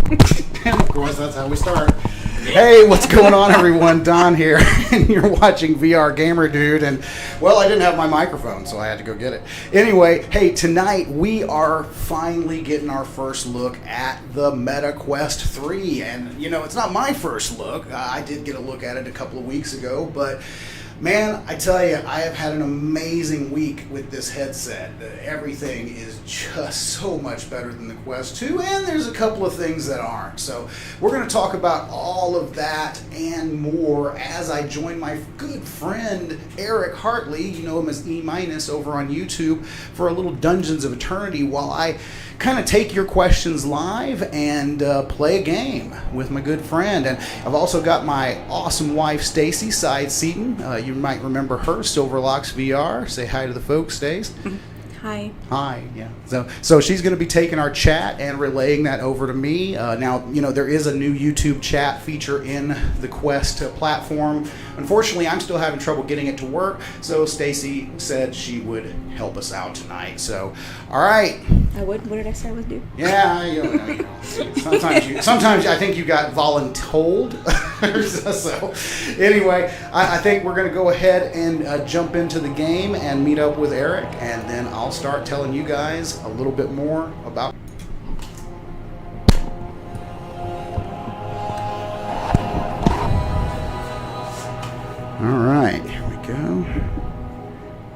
And of course, that's how we start. Hey, what's going on, everyone? Don here, and you're watching VR Gamer Dude. And, well, I didn't have my microphone, so I had to go get it. Anyway, hey, tonight we are finally getting our first look at the Meta Quest 3. And, you know, it's not my first look. I did get a look at it a couple of weeks ago, but... man, I tell you, I have had an amazing week with this headset. Everything is just so much better than the Quest 2, and there's a couple of things that aren't. So we're going to talk about all of that and more as I join my good friend Erik Hartley, you know him as E- over on YouTube, for a little Dungeons of Eternity while I kind of take your questions live and play a game with my good friend. And I've also got my awesome wife Stacey side seating. You might remember her, Silverlocks VR. Say hi to the folks, Stace. Hi. Hi, yeah. So she's going to be taking our chat and relaying that over to me. Now, you know, there is a new YouTube chat feature in the Quest platform. Unfortunately, I'm still having trouble getting it to work, so Stacey said she would help us out tonight. So, all right. I would? What did I say I would do? Yeah, you know, sometimes I think you got voluntold. So, anyway, I think we're going to go ahead and jump into the game and meet up with Erik, and then I'll start telling you guys a little bit more about. All right, here we go.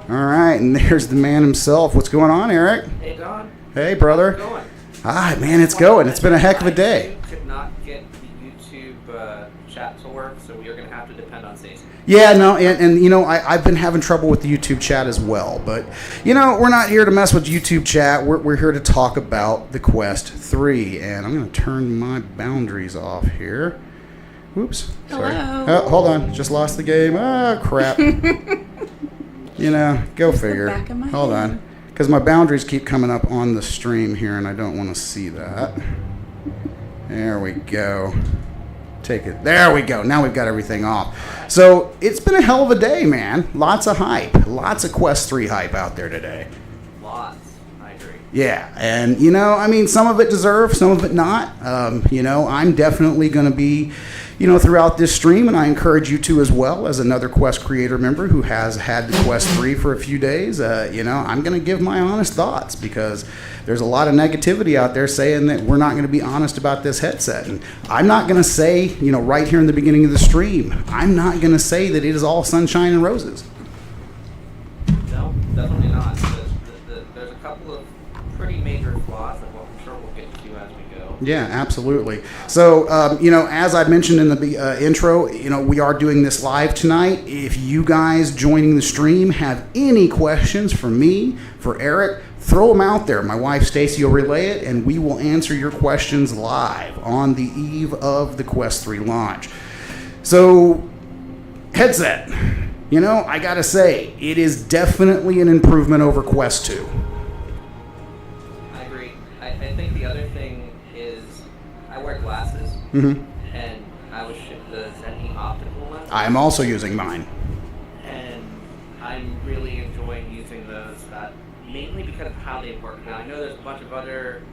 All right, and there's the man himself. What's going on, Erik? Hey, Don. Hey, brother. How's it going? Ah, man, it's going. It's been a heck of a day. I could not get the YouTube chat to work, so we are going to have to depend on Stacey. Yeah, no, and you know, I've been having trouble with the YouTube chat as well. But, you know, we're not here to mess with YouTube chat. We're here to talk about the Quest 3. And I'm going to turn my boundaries off here. Oops. Sorry. Hello. Oh, hold on. Just lost the game. Oh, crap. You know, go figure. Back of my Hold head. on. Because my boundaries keep coming up on the stream here, and I don't want to see that. There we go. Take it. There we go. Now we've got everything off. So it's been a hell of a day, man. Lots of hype. Lots of Quest 3 hype out there today. Lots. I agree. Yeah, and you know, I mean, some of it deserved, some of it not. You know, I'm definitely going to be, you know, throughout this stream, and I encourage you to as well, as another Quest creator member who has had the Quest 3 for a few days. You know, I'm going to give my honest thoughts because there's a lot of negativity out there saying that we're not going to be honest about this headset. And I'm not going to say, you know, right here in the beginning of the stream, I'm not going to say that it is all sunshine and roses. No, definitely not. There's a couple of pretty major flaws that I'm sure we'll get to as we go. Yeah, absolutely. So, you know, as I mentioned in the intro, you know, we are doing this live tonight. If you guys joining the stream have any questions for me, for Erik, throw them out there. My wife Stacey will relay it, and we will answer your questions live on the eve of the Quest 3 launch. So, headset. You know, I gotta say, it is definitely an improvement over Quest 2. I agree. I think the other thing is I wear glasses, and I was shipped the Zenny optical lens. I'm also using mine. And I'm really enjoying using those, mainly because of how they work. Now, I know there's a bunch of other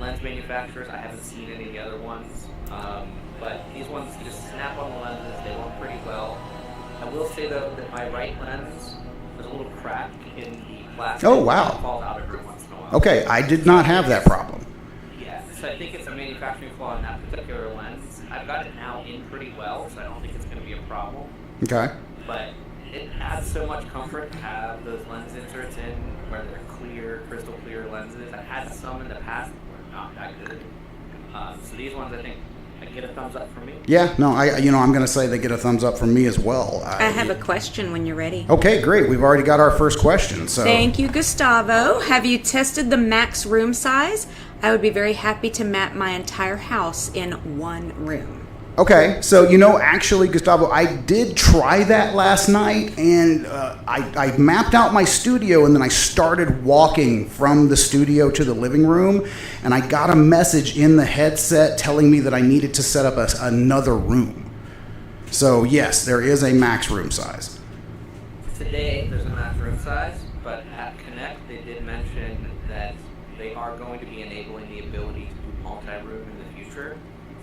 lens manufacturers. I haven't seen any of the other ones. But these ones just snap on the lenses. They work pretty well. I will say, though, that my right lens, there's a little crack in the plastic. Oh, wow. It falls out every once in a while. Okay, I did not have that problem. Yeah, so I think it's a manufacturing flaw in that particular lens. I've got it now in pretty well, so I don't think it's going to be a problem. Okay. But it adds so much comfort to have those lens inserts in where they're clear, crystal clear lenses. I've had some in the past that were not that good. So these ones, I think, I get a thumbs up from me. Yeah, no, I'm going to say they get a thumbs up from me as well. I have a question when you're ready. Okay, great. We've already got our first question. So Thank you, Gustavo. Have you tested the max room size? I would be very happy to map my entire house in one room. Okay, so you know, actually, Gustavo, I did try that last night, and I mapped out my studio, and then I started walking from the studio to the living room, and I got a message in the headset telling me that I needed to set up another room. So yes, there is a max room size. Today, there's a max room size, but at Connect, they did mention that they are going to be enabling the ability to do multi-room in the future,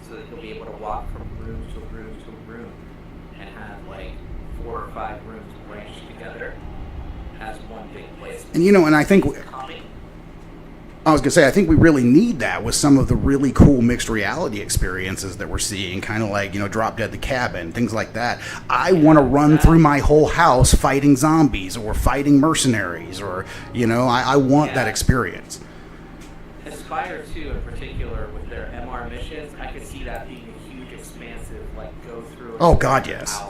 so that you'll be able to walk from room to room to room and have like 4 or 5 rooms ranged together as one big place. And and I think I was going to say, I think we really need that with some of the really cool mixed reality experiences that we're seeing, kind of like, Drop Dead the Cabin, things like that. I want to run through my whole house fighting zombies or fighting mercenaries or, I want that experience. Aspire 2 in particular, with their MR missions, I could see that being a huge, expansive, go through. Oh, God, yes.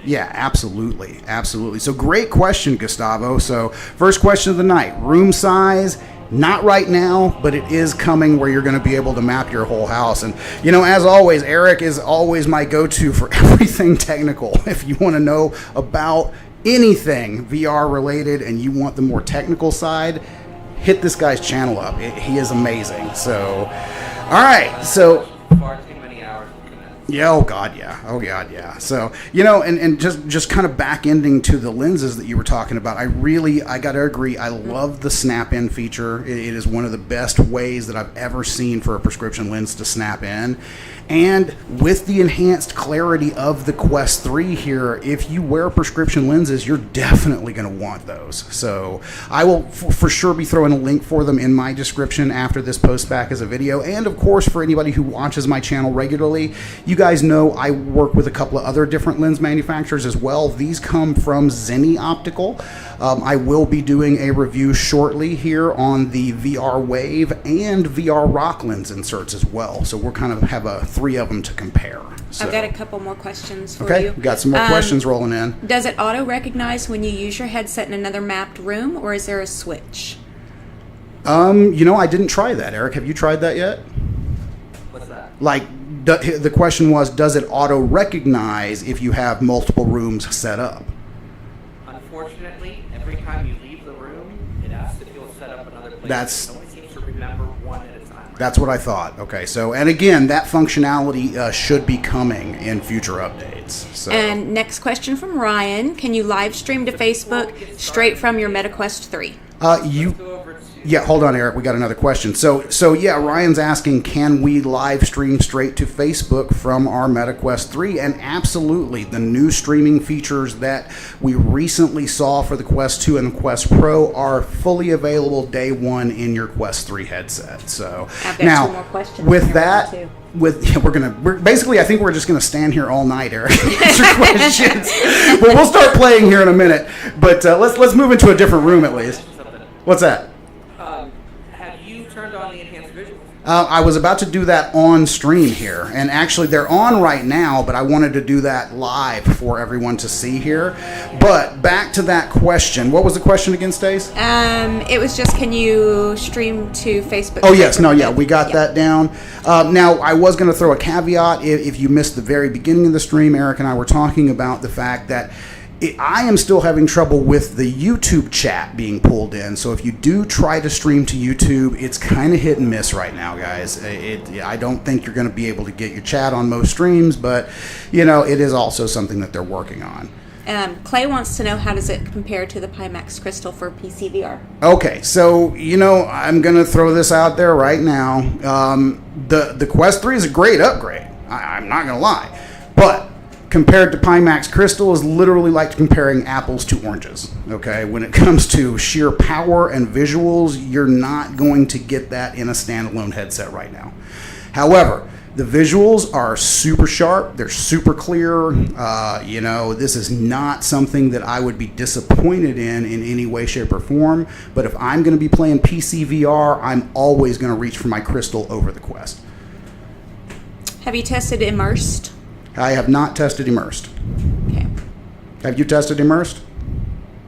Yeah, absolutely. Absolutely. So great question, Gustavo. So first question of the night, room size. Not right now, but it is coming where you're going to be able to map your whole house. And, as always, Erik is always my go-to for everything technical. If you want to know about anything VR related and you want the more technical side, hit this guy's channel up. He is amazing. So, all right. So, far too many hours. yeah, oh God, yeah. So, and just kind of back ending to the lenses that you were talking about, I got to agree, I love the snap-in feature. It is one of the best ways that I've ever seen for a prescription lens to snap in. And with the enhanced clarity of the Quest 3 here, if you wear prescription lenses, you're definitely going to want those. So I will for sure be throwing a link for them in my description after this post back as a video. And of course, for anybody who watches my channel regularly, you guys know I work with a couple of other different lens manufacturers as well. These come from Zenni Optical. I will be doing a review shortly here on the VR Wave and VR Rock lens inserts as well. So we're kind of have 3 of them to compare. So, I've got a couple more questions for okay, you. Got some more questions rolling in. Does it auto-recognize when you use your headset in another mapped room, or is there a switch? I didn't try that. Erik, have you tried that yet? What's that? The question was, does it auto-recognize if you have multiple rooms set up? Unfortunately, every time you leave the room, it asks if you'll set up another place. It only seems to remember one at a time. That's what I thought. Okay, so, and again, that functionality should be coming in future updates. So. And next question from Ryan. Can you live stream to Facebook straight from your MetaQuest 3? Yeah, hold on, Erik. We got another question. So yeah, Ryan's asking, can we live stream straight to Facebook from our MetaQuest 3? And absolutely, the new streaming features that we recently saw for the Quest 2 and the Quest Pro are fully available day one in your Quest 3 headset. So I've got now, 2 more questions with that, we're basically, I think we're just going to stand here all night, Erik, and answer questions. But we'll start playing here in a minute. But let's move into a different room at least. What's that? Have you turned on the enhanced visuals? I was about to do that on stream here, and actually they're on right now, but I wanted to do that live for everyone to see here. But back to that question. What was the question again, Stace? It was just, can you stream to Facebook? Oh, yes. No, yeah, we got that down. Now, I was going to throw a caveat. If you missed the very beginning of the stream, Erik and I were talking about the fact that I am still having trouble with the YouTube chat being pulled in. So if you do try to stream to YouTube, it's kind of hit and miss right now, guys. I don't think you're going to be able to get your chat on most streams, but, it is also something that they're working on. Clay wants to know, how does it compare to the Pimax Crystal for PCVR? Okay, so, I'm going to throw this out there right now. The Quest 3 is a great upgrade. I'm not going to lie. But compared to Pimax Crystal is literally like comparing apples to oranges, okay? When it comes to sheer power and visuals, you're not going to get that in a standalone headset right now. However, the visuals are super sharp. They're super clear. This is not something that I would be disappointed in any way, shape, or form. But if I'm going to be playing PC VR, I'm always going to reach for my Crystal over the Quest. Have you tested Immersed? I have not tested Immersed. Okay. Have you tested Immersed?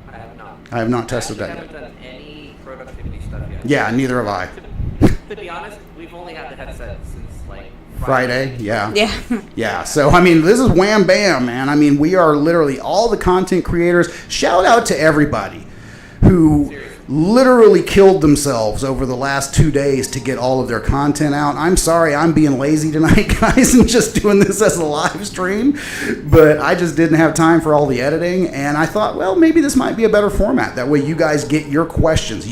I have not. I have not tested that yet. I yet. haven't done any productivity stuff yet. Yeah, neither have I. To be honest, we've only had the headset since Friday, yeah. Yeah. Yeah, so, this is wham bam, man. We are literally all the content creators. Shout out to everybody who literally killed themselves over the last 2 days to get all of their content out. I'm sorry, I'm being lazy tonight, guys, and just doing this as a live stream, but I just didn't have time for all the editing, and I thought, well, maybe this might be a better format. That way you guys get your questions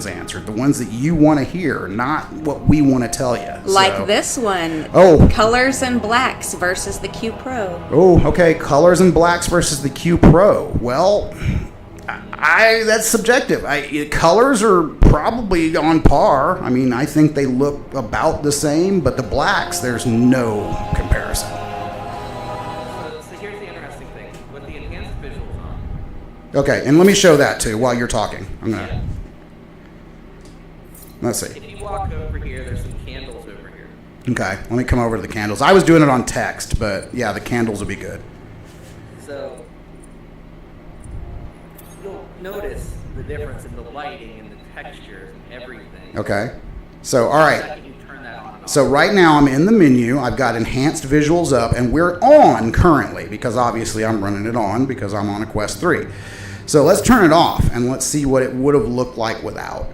answered, the ones that you want to hear, not what we want to tell you. Like this one. Oh. Colors and blacks versus the Q Pro. Oh, okay, colors and blacks versus the Q Pro. Well, that's subjective. Colors are probably on par. I mean, I think they look about the same, but the blacks, there's no comparison. So here's the interesting thing. With the enhanced visuals on. Okay, and let me show that too while you're talking. Let's see. If you walk over here, there's some candles over here. Okay, let me come over to the candles. I was doing it on text, but yeah, the candles would be good. So you'll notice the difference in the lighting and the textures and everything. Okay. So, all right. Second you turn that on and off. So right now I'm in the menu. I've got enhanced visuals up, and we're on currently because obviously I'm running it on because I'm on a Quest 3. So let's turn it off and let's see what it would have looked like without.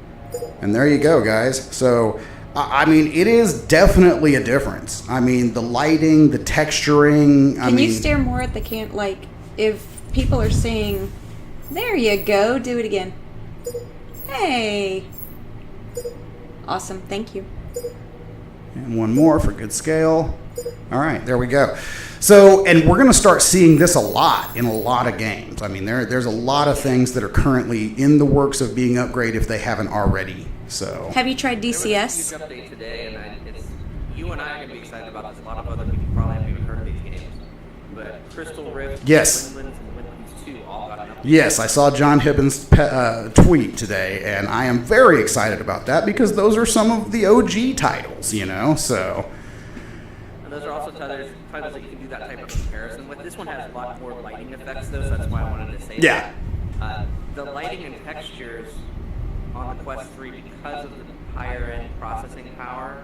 And there you go, guys. So, I mean, it is definitely a difference. I mean, the lighting, the texturing. Can you stare more at the like, if people are saying, there you go, do it again. Hey. Awesome, thank you. And one more for good scale. All right, there we go. So, and we're going to start seeing this a lot in a lot of games. I mean, there's a lot of things that are currently in the works of being upgraded if they haven't already. So, have you tried There was DCS? a huge update today, and you and I are going to be excited about this. A lot of other people probably haven't even heard of these games. But Crystal Rift, Yes. Windlands, and Windlands 2 all got an update. yes, I saw John Hibbins' tweet today, and I am very excited about that because those are some of the OG titles, you know, so. And those are also titles that you can do that type of comparison with. This one has a lot more lighting effects, though, so that's why I wanted to say Yeah. that. The lighting and textures on the Quest 3, because of the higher-end processing power,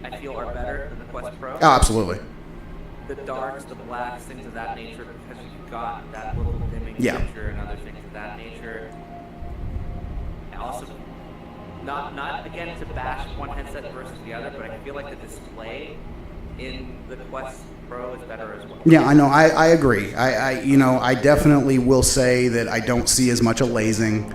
I feel are better than the Quest Pro. Oh, absolutely. The darks, the blacks, things of that nature, because you've got that little dimming Yeah. feature and other things of that nature. And also, not again to bash one headset versus the other, but I feel like the display in the Quest Pro is better as well. Yeah, I know. I agree. I definitely will say that I don't see as much lasing.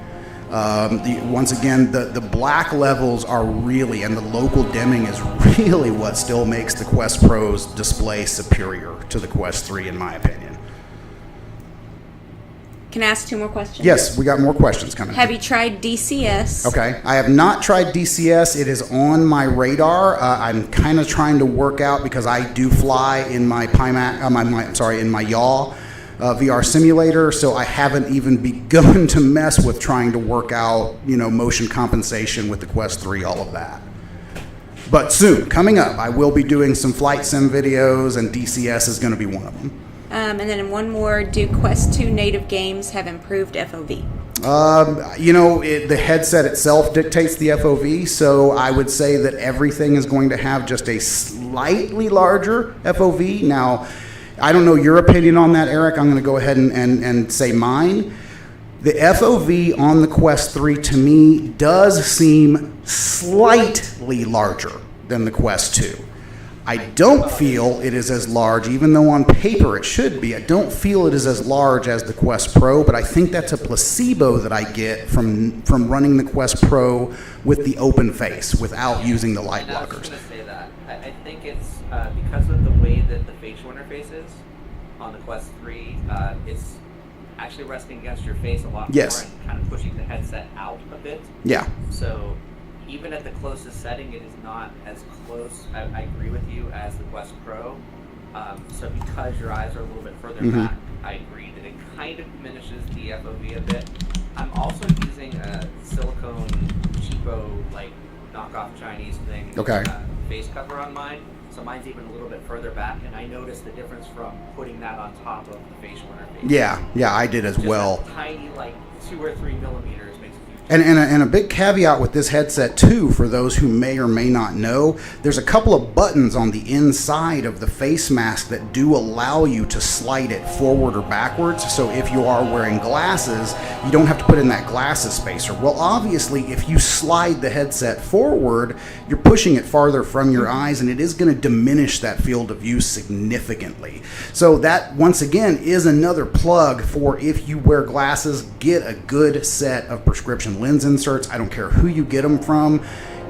Once again, the black levels are really, and the local dimming is really what still makes the Quest Pro's display superior to the Quest 3, in my opinion. Can I ask 2 more questions? Yes, we got more questions coming. Have you tried DCS? Okay, I have not tried DCS. It is on my radar. I'm kind of trying to work out because I do fly in my in my yaw VR simulator, so I haven't even begun to mess with trying to work out, motion compensation with the Quest 3, all of that. But soon, coming up, I will be doing some flight sim videos, and DCS is going to be one of them. And then one more, do Quest 2 native games have improved FOV? The headset itself dictates the FOV, so I would say that everything is going to have just a slightly larger FOV. Now, I don't know your opinion on that, Eric. I'm going to go ahead and say mine. The FOV on the Quest 3 to me does seem slightly larger than the Quest 2. I don't feel it is as large, even though on paper it should be. I don't feel it is as large as the Quest Pro, but I think that's a placebo that I get from running the Quest Pro with the open face, without using the light And I was blockers. just going to say that. I think it's because of the way that the facial interface is on the Quest 3, it's actually resting against your face a lot Yes. more and kind of pushing the headset out a bit. Yeah. So even at the closest setting, it is not as close, I agree with you, as the Quest Pro. So because your eyes are a little bit further back, I agree that it kind of diminishes the FOV a bit. I'm also using a silicone cheapo, knockoff Chinese thing, Okay. face cover on mine. So mine's even a little bit further back, and I noticed the difference from putting that on top of the facial interface. Yeah, I did as Just well. that tiny, 2 or 3 millimeters makes a huge And a big caveat with this headset too, for those who may or may not know, there's a couple of buttons on the inside of the face mask that do allow you to slide it forward or backwards. So if you are wearing glasses, you don't have to put in that glasses spacer. Well, obviously, if you slide the headset forward, you're pushing it farther from your eyes, and it is going to diminish that field of view significantly. So that, once again, is another plug for if you wear glasses, get a good set of prescription lens inserts. I don't care who you get them from.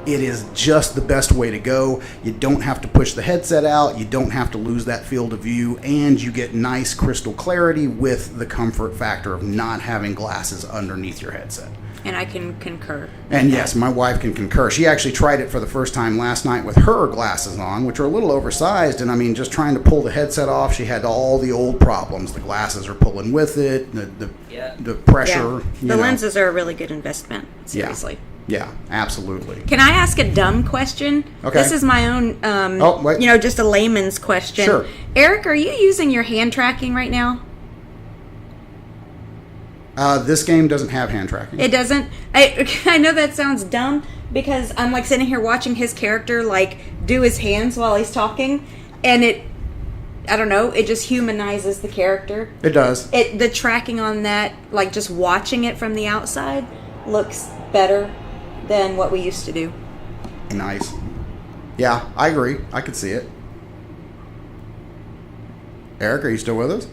It is just the best way to go. You don't have to push the headset out. You don't have to lose that field of view, and you get nice crystal clarity with the comfort factor of not having glasses underneath your headset. And I can concur. And yes, my wife can concur. She actually tried it for the first time last night with her glasses on, which are a little oversized. And I mean, just trying to pull the headset off, she had all the old problems. The glasses are pulling with it, the pressure. The lenses are a really good investment, seriously. Yeah, absolutely. Can I ask a dumb question? Okay. This is my own, just a layman's question. Sure. Eric, are you using your hand tracking right now? This game doesn't have hand tracking. It doesn't? I know that sounds dumb because I'm like sitting here watching his character like do his hands while he's talking, and it just humanizes the character. It does. The tracking on that, like just watching it from the outside, looks better than what we used to do. Nice. Yeah, I agree. I could see it. Eric, are you still with us?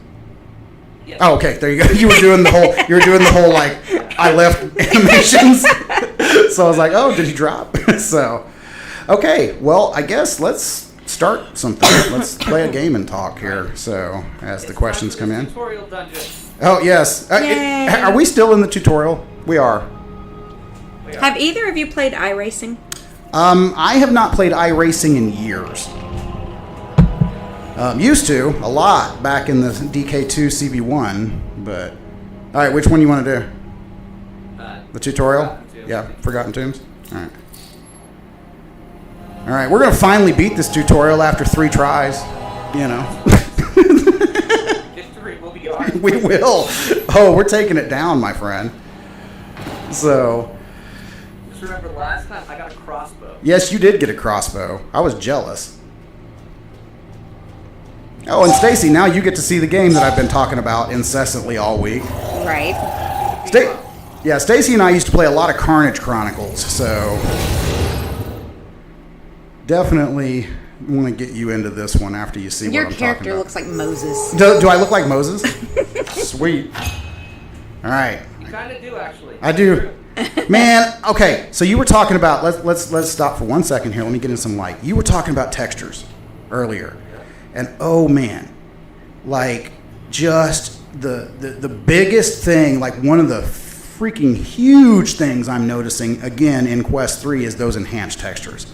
Yes. Oh, okay. There you go. You were doing the whole like I left animations. So I was like, oh, did he drop? So, okay. Well, I guess let's start something. Let's play a game and talk here. So as the questions come in. Tutorial dungeon. Oh yes. Are we still in the tutorial? We are. Have either of you played iRacing? I have not played iRacing in years. Used to a lot back in the DK2 CB1, but all right, which one you want to do? The tutorial? Yeah, Forgotten Tombs. All right, we're gonna finally beat this tutorial after 3 tries. You know. History will be ours. We will. Oh, we're taking it down, my friend. So. Just remember, last time I got a crossbow. Yes, you did get a crossbow. I was jealous. Oh, and Stacey, now you get to see the game that I've been talking about incessantly all week. Right. Stacey and I used to play a lot of Carnage Chronicles, so definitely want to get you into this one after you see what I'm talking about. Your character looks like Moses. Do I look like Moses? Sweet. All right. You kind of do, actually. I do. Man, okay, so you were talking about, let's stop for 1 second here. Let me get in some light. You were talking about textures earlier. And oh man, like just the biggest thing, like one of the freaking huge things I'm noticing again in Quest 3 is those enhanced textures.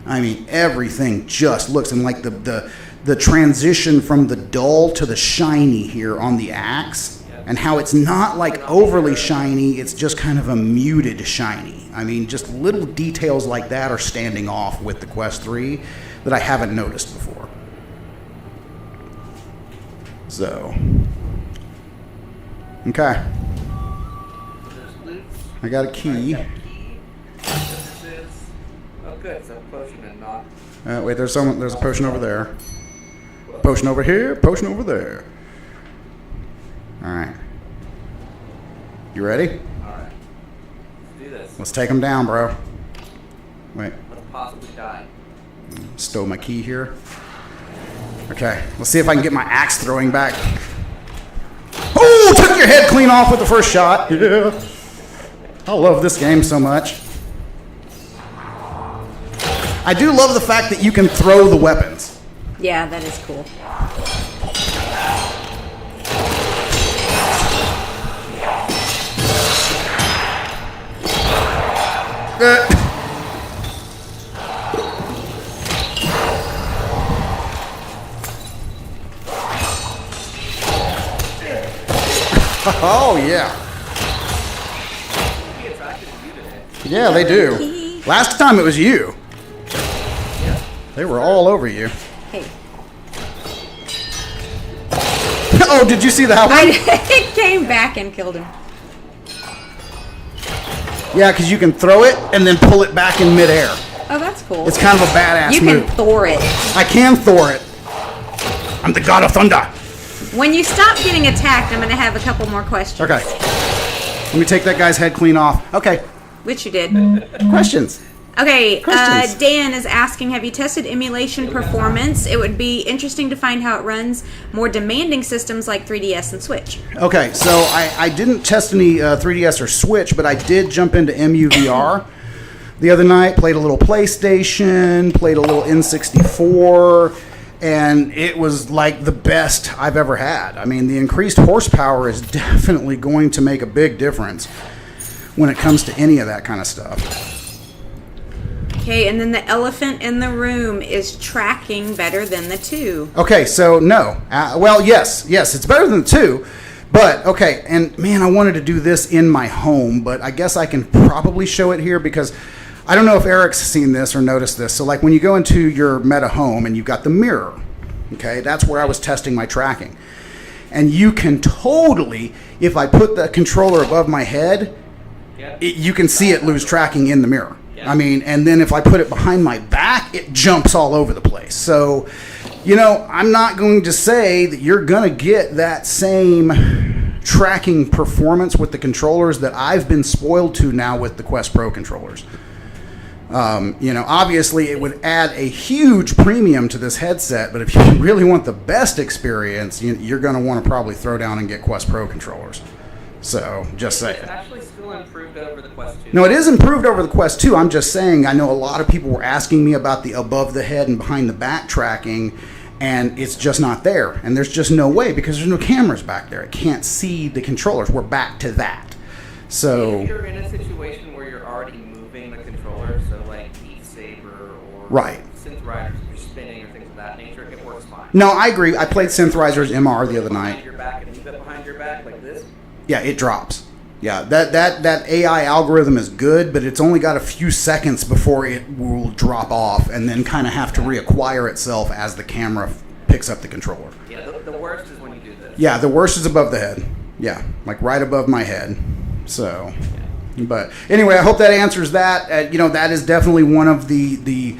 I mean, everything just looks, and like the transition from the dull to the shiny here on the axe, and how it's not like overly shiny, it's just kind of a muted shiny. I mean, just little details like that are standing off with the Quest 3 that I haven't noticed before. So, okay. I got a key. Oh, good. It's a potion and not. Wait, there's a potion over there. Potion over here. Potion over there. All right. You ready? All right. Let's do this. Let's take them down, bro. Wait. Let's possibly die. Stow my key here. Okay, let's see if I can get my axe throwing back. Oh, took your head clean off with the first shot. Yeah. I love this game so much. I do love the fact that you can throw the weapons. Yeah, that is cool. Oh, yeah. Yeah, they do. Last time it was you. They were all over you. Hey. Oh, did you see that one? I came back and killed him. Yeah, because you can throw it and then pull it back in midair. Oh, that's cool. It's kind of a badass move. You can Thor it. I can Thor it. I'm the god of thunder. When you stop getting attacked, I'm going to have a couple more questions. Okay. Let me take that guy's head clean off. Okay. Which you did. Questions. Okay, Questions. Dan is asking, have you tested emulation performance? It would be interesting to find how it runs more demanding systems like 3DS and Switch. Okay, so I didn't test any 3DS or Switch, but I did jump into MUVR the other night, played a little PlayStation, played a little N64, and it was like the best I've ever had. I mean, the increased horsepower is definitely going to make a big difference when it comes to any of that kind of stuff. Okay, and then the elephant in the room is tracking better than the 2. Okay, so no. Well, yes, it's better than the 2. But, okay, and man, I wanted to do this in my home, but I guess I can probably show it here because I don't know if Eric's seen this or noticed this. So, like, when you go into your Meta home and you've got the mirror, okay, that's where I was testing my tracking. And you can totally, if I put the controller above my head, you can see it lose tracking in the mirror. I mean, and then if I put it behind my back, it jumps all over the place. So, you know, I'm not going to say that you're going to get that same tracking performance with the controllers that I've been spoiled to now with the Quest Pro controllers. You know, obviously it would add a huge premium to this headset, but if you really want the best experience, you're going to want to probably throw down and get Quest Pro controllers. So, just saying. It's actually still improved over the Quest 2. No, it is improved over the Quest 2. I'm just saying, I know a lot of people were asking me about the above the head and behind the back tracking, and it's just not there. And there's just no way because there's no cameras back there. It can't see the controllers. We're back to that. So if you're in a situation where you're already moving the controller, so like Beat Saber or Synth Riders, if you're spinning or things of that nature, it works fine. No, I agree. I played Synth Riser's MR the other night. Behind your back and move it behind your back like this. Yeah, it drops. Yeah, that AI algorithm is good, but it's only got a few seconds before it will drop off and then kind of have to reacquire itself as the camera picks up the controller. Yeah, the worst is when you do this. Yeah, the worst is above the head. Yeah, like right above my head. So, but anyway, I hope that answers that. You know, that is definitely one of the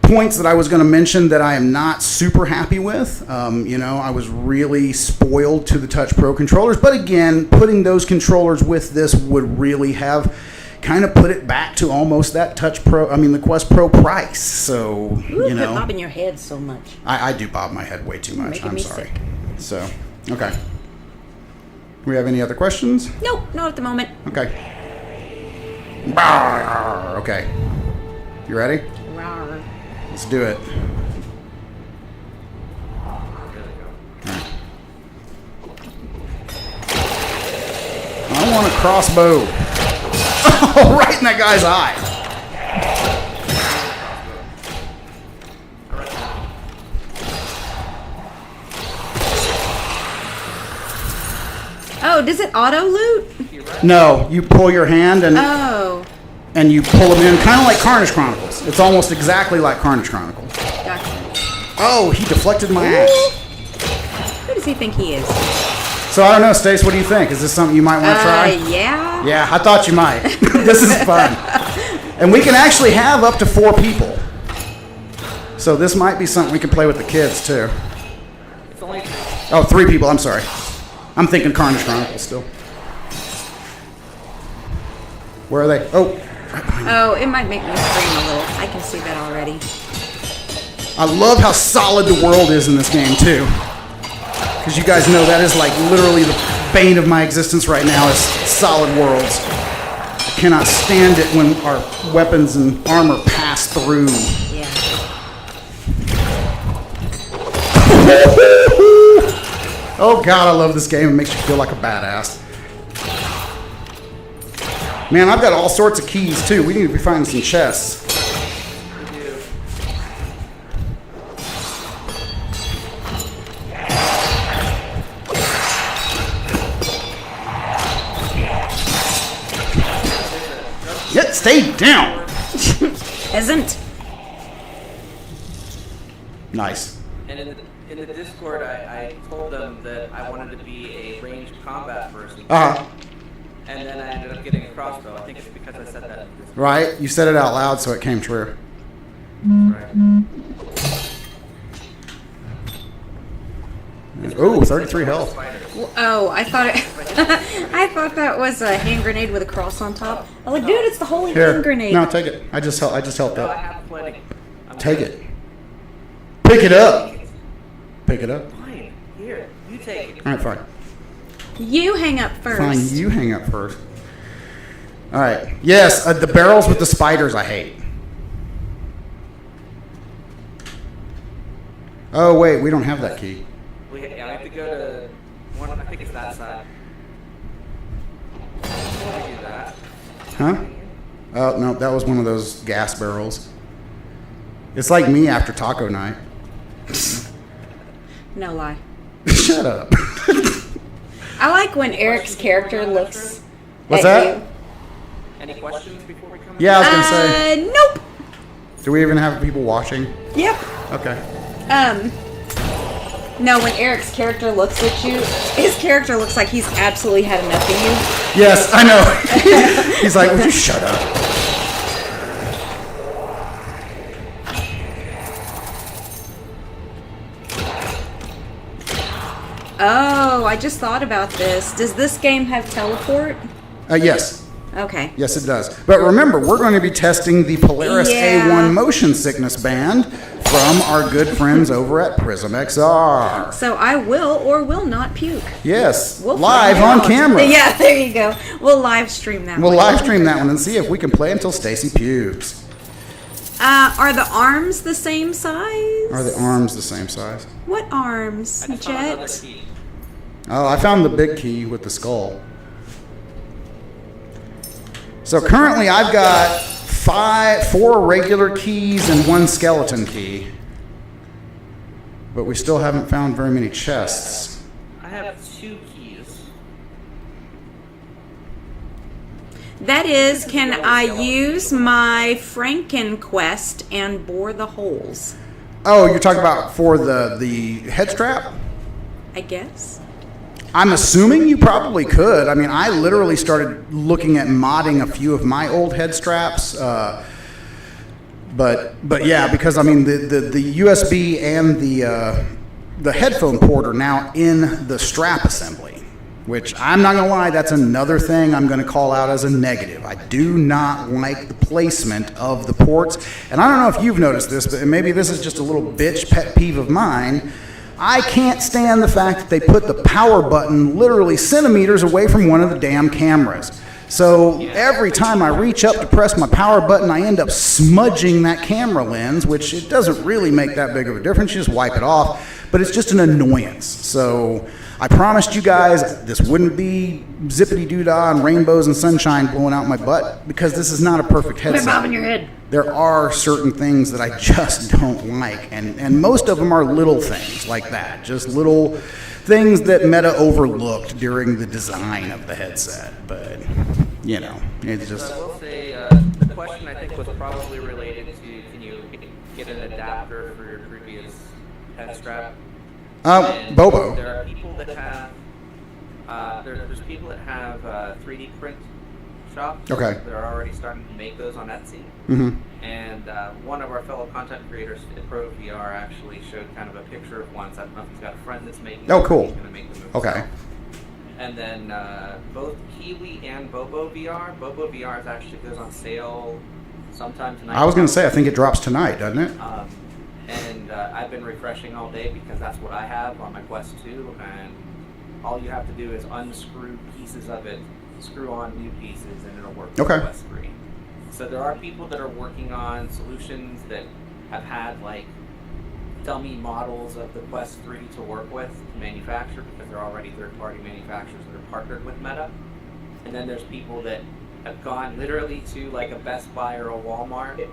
points that I was going to mention that I am not super happy with. You know, I was really spoiled to the Touch Pro controllers, but again, putting those controllers with this would really have kind of put it back to almost that the Quest Pro price. So, you know, bobbing your head so much. I do bob my head way too much. I'm sorry. Sick. So, okay. We have any other questions? Nope, not at the moment. Okay. Rawr. Okay. You ready? Rawr. Let's do it. I want a crossbow. Oh, right in that guy's eye. Oh, does it auto loot? No, you pull your hand and and you pull them in, kind of like Carnage Chronicles. It's almost exactly like Carnage Chronicles. Gotcha. Oh, he deflected my axe. Who does he think he is? So I don't know, Stace, what do you think? Is this something you might want to try? Yeah. Yeah, I thought you might. This is fun. And we can actually have up to 4 people. So this might be something we can play with the kids, too. It's only 3. Oh, 3 people, I'm sorry. I'm thinking Carnage Chronicles still. Where are they? Oh. Oh, it might make me scream a little. I can see that already. I love how solid the world is in this game, too. Because you guys know that is like literally the bane of my existence right now is solid worlds. I cannot stand it when our weapons and armor pass through. Yeah. Oh God, I love this game. It makes you feel like a badass. Man, I've got all sorts of keys too. We need to be finding some chests. Yet, stay down. Isn't. Nice. And in the Discord, I told them that I wanted to be a ranged combat person. Uh-huh. And then I ended up getting a crossbow. I think it's because I said that. Right? You said it out loud, so it came true. Right. Ooh, 33 health. Oh, I thought it. I thought that was a hand grenade with a cross on top. I was like, dude, it's the holy hand grenade. No, take it. I just helped No, I out. have plenty. Take it. Pick it up. Pick it up. Fine. Here, you take it. All right, fine. You hang up first. Fine, you hang up first. All right. Yes, the barrels with the spiders I hate. Oh, wait, we don't have that key. I have to go to one. I think it's that side. I do that. Huh? Oh, no, that was one of those gas barrels. It's like me after taco night. No lie. Shut up. I like when Eric's character looks What's at that? you. Any questions before we come? Yeah, I was going to say. Nope. Do we even have people watching? Yep. Okay. No, when Eric's character looks at you, his character looks like he's absolutely had enough of you. Yes, I know. He's like, would you shut up? Oh, I just thought about this. Does this game have teleport? Yes. Okay. Yes, it does. But remember, we're going to be testing the Polaris Yeah. A1 motion sickness band from our good friends over at Prism XR. So I will or will not puke. Yes, We'll live find on out. camera. Yeah, there you go. We'll live stream that We'll one. live stream that one and see if we can play until Stacey pukes. Are the arms the same size? Are the arms the same size? What arms? I just found another Jet? key. Oh, I found the big key with the skull. So currently I've got four regular keys and one skeleton key. But we still haven't found very many chests. I have 2 keys. That is, can I use my Franken quest and bore the holes? Oh, you're talking about for the head strap? I guess. I'm assuming you probably could. I mean, I literally started looking at modding a few of my old head straps. But yeah, because I mean the USB and the headphone port are now in the strap assembly, which I'm not gonna lie, that's another thing I'm gonna call out as a negative. I do not like the placement of the ports, and I don't know if you've noticed this, but maybe this is just a little bitch pet peeve of mine. I can't stand the fact that they put the power button literally centimeters away from one of the damn cameras. So every time I reach up to press my power button, I end up smudging that camera lens, which it doesn't really make that big of a difference. You just wipe it off, but it's just an annoyance. So I promised you guys this wouldn't be zippity-doo-dah and rainbows and sunshine blowing out my butt, because this is not a perfect headset. bobbing your head. There are certain things that I just don't like, and most of them are little things like that, just little things that Meta overlooked during the design of the headset. But you know, it's just. I will say the question I think was probably related to, can you get an adapter for your previous head strap? Bobo. There are people that have there's people that have 3D print shops. Okay. They're already starting to make those on Etsy. Mm-hmm. And one of our fellow content creators at Pro VR actually showed kind of a picture of one. So I don't know if he's got a friend that's making. Oh, it, cool. He's going to make them Okay. himself. And then both Kiwi and Bobo VR. Bobo VR actually goes on sale sometime tonight. I was going to say, I think it drops tonight, doesn't it? And I've been refreshing all day because that's what I have on my Quest 2, and all you have to do is unscrew pieces of it, screw on new pieces, and it'll work with Okay. Quest 3. So there are people that are working on solutions that have had like dummy models of the Quest 3 to work with to manufacture, because they're already third-party manufacturers that are partnered with Meta. And then there's people that have gone literally to like a Best Buy or a Walmart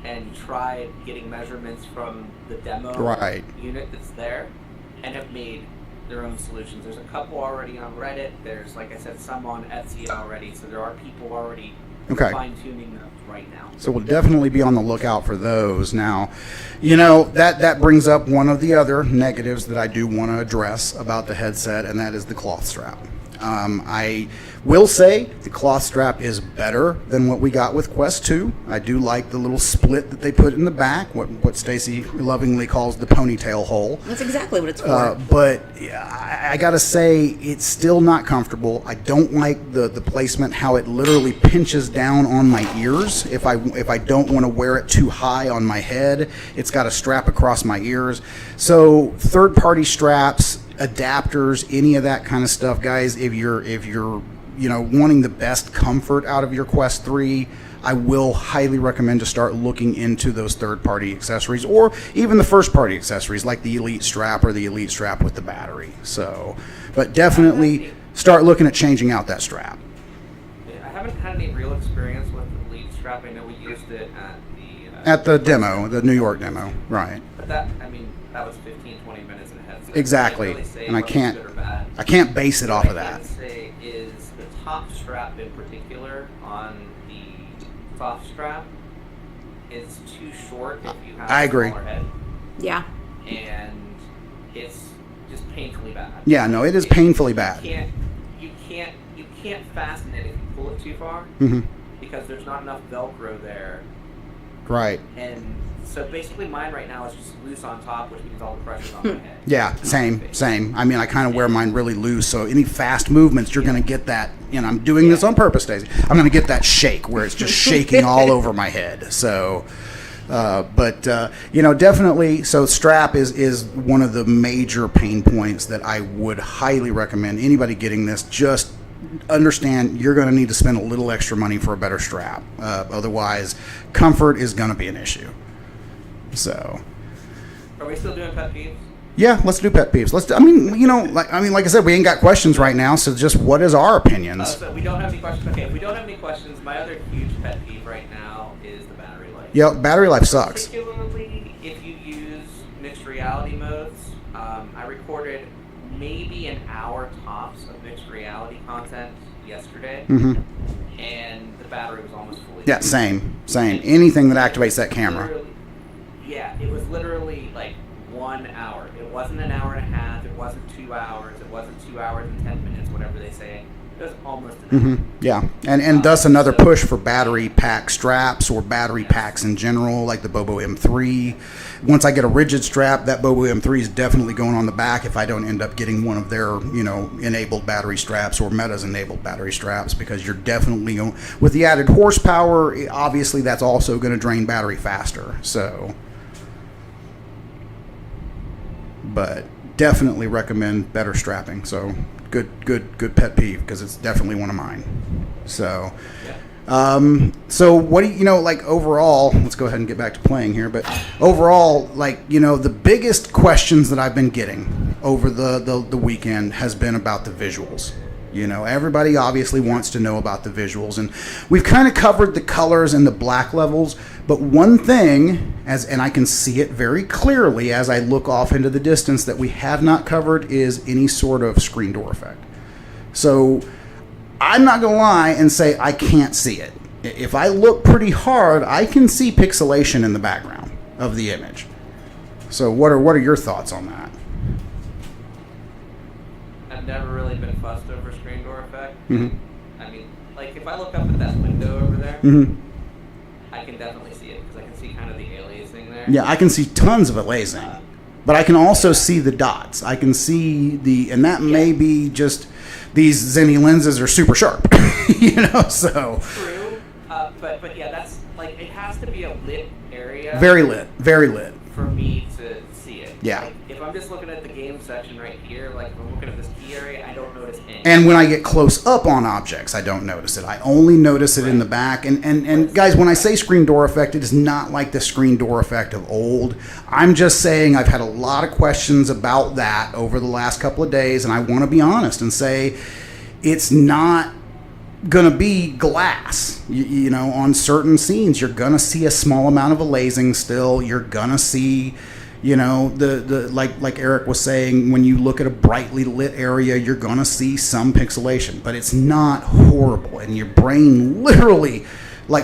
and tried getting measurements from the demo Right. unit that's there and have made their own solutions. There's a couple already on Reddit. There's, like I said, some on Etsy already. So there are people already Okay. fine-tuning them right now. So we'll definitely be on the lookout for those. Now, you know, that brings up one of the other negatives that I do want to address about the headset, and that is the cloth strap. I will say the cloth strap is better than what we got with Quest 2. I do like the little split that they put in the back, what Stacey lovingly calls the ponytail hole. That's exactly what it's for. But I gotta say, it's still not comfortable. I don't like the placement, how it literally pinches down on my ears. If I don't want to wear it too high on my head, it's got a strap across my ears. So third-party straps, adapters, any of that kind of stuff, guys, if you're wanting the best comfort out of your Quest 3, I will highly recommend to start looking into those third-party accessories, or even the first-party accessories like the Elite strap or the Elite strap with the battery. So, but definitely start looking at changing out that strap. I haven't had any real experience with the Elite strap. I know we used it at the demo, the New York demo, right? But that was 15-20 minutes in a headset. Exactly, Really, and I can't base it off of that. What I can say is the top strap in particular on the soft strap is too short if you have a smaller head. Yeah. And it's just painfully bad. Yeah, no, it is painfully bad. You can't fasten it if you pull it too far, because there's not enough Velcro there. Right. And so basically mine right now is just loose on top, which means all the pressure's on my head. Yeah, same. I mean, I kind of wear mine really loose, so any fast movements, you're going to get that, I'm doing this on purpose, Stacey. I'm going to get that shake where it's just shaking all over my head. So, definitely, so strap is one of the major pain points that I would highly recommend anybody getting this. Just understand you're going to need to spend a little extra money for a better strap. Otherwise, comfort is going to be an issue. So, are we still doing pet peeves? Yeah, let's do pet peeves. Like I said, we ain't got questions right now. So, just what is our opinions? So we don't have any questions. Okay, if we don't have any questions, my other huge pet peeve right now is the battery life. Yeah, battery life sucks. Particularly if you use mixed reality modes. I recorded maybe an hour tops of mixed reality content yesterday, and the battery was almost fully. Yeah, same. Anything that activates that camera. Yeah, it was literally like 1 hour. It wasn't an hour and a half. It wasn't 2 hours. It wasn't 2 hours and 10 minutes, whatever they say. It was almost an hour. Yeah, and thus another push for battery pack straps or battery packs in general, like the Bobo M3. Once I get a rigid strap, that Bobo M3 is definitely going on the back if I don't end up getting one of their, enabled battery straps or Meta's enabled battery straps, because you're definitely, with the added horsepower, obviously that's also going to drain battery faster. So, but definitely recommend better strapping. So, good pet peeve, because it's definitely one of mine. So, so what do overall, let's go ahead and get back to playing here, but overall, the biggest questions that I've been getting over the weekend has been about the visuals. Everybody obviously wants to know about the visuals, and we've kind of covered the colors and the black levels, but one thing, and I can see it very clearly as I look off into the distance, that we have not covered is any sort of screen door effect. So I'm not going to lie and say I can't see it. If I look pretty hard, I can see pixelation in the background of the image. So what are your thoughts on that? I've never really been fussed over screen door effect. I mean, if I look up at that window over there, I can definitely see it, because I can see kind of the aliasing there. Yeah, I can see tons of aliasing, but I can also see the dots. I can see and that may be just these Zenny lenses are super sharp, so. True, but yeah, that's it has to be a lit area. Very lit. For me to see it. Yeah. If I'm just looking at the game section right here, if I'm looking at this key area, I don't notice anything. And when I get close up on objects, I don't notice it. I only notice it in the back. And guys, when I say screen door effect, it is not like the screen door effect of old. I'm just saying I've had a lot of questions about that over the last couple of days, and I want to be honest and say it's not going to be glass. On certain scenes, you're going to see a small amount of aliasing still. You're going to see, like Erik was saying, when you look at a brightly lit area, you're going to see some pixelation, but it's not horrible, and your brain literally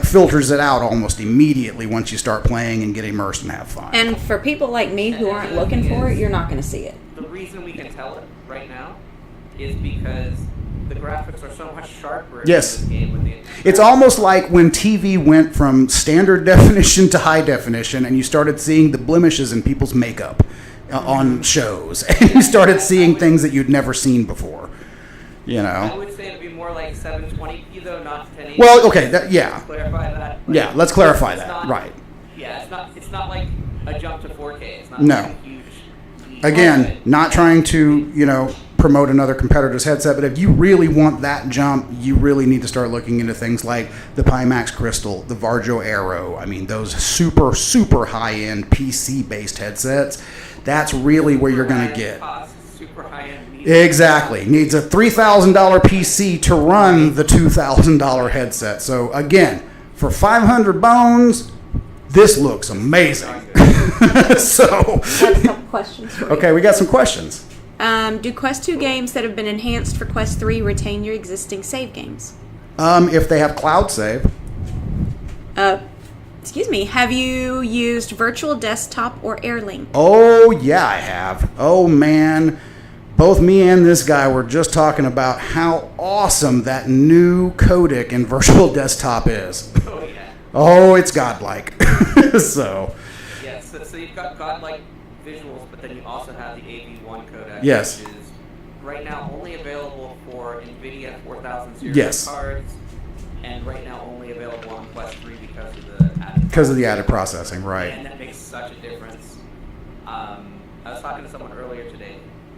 filters it out almost immediately once you start playing and get immersed and have fun. And for people like me who aren't looking for it, you're not going to see it. The reason we can tell it right now is because the graphics are so much sharper Yes. in this game with the It's almost like when TV went from standard definition to high definition, and you started seeing the blemishes in people's makeup on shows, and you started seeing things that you'd never seen before. You I know. would say it'd be more like 720p though, not 1080. Well, okay, yeah, Clarify that. Like, yeah. Let's clarify it's that. not- Right. Yeah, it's not like a jump to 4K. It's not No. like a huge leap. Again, not trying to, promote another competitor's headset, but if you really want that jump, you really need to start looking into things like the Pimax Crystal, the Varjo Aero. I mean, those super, super high-end PC-based headsets. That's really where you're going to get. Super high-end. Exactly. Needs a $3,000 PC to run the $2,000 headset. So, again, for 500 bones, this looks amazing. So, I have a couple questions for you. okay, we got some questions. Do Quest 2 games that have been enhanced for Quest 3 retain your existing save games? If they have cloud save. Excuse me. Have you used Virtual Desktop or AirLink? Oh, yeah, I have. Oh, man. Both me and this guy were just talking about how awesome that new codec in Virtual Desktop is. Oh yeah. Oh, it's godlike. So, Yeah. So you've got godlike visuals, but then you also have the AV1 codec. Yes. Which is right now only available for NVIDIA 4000 series Yes. cards, and right now only available on Quest 3 because of the added. because of the added processing, right? And that makes such a difference. I was talking to someone earlier today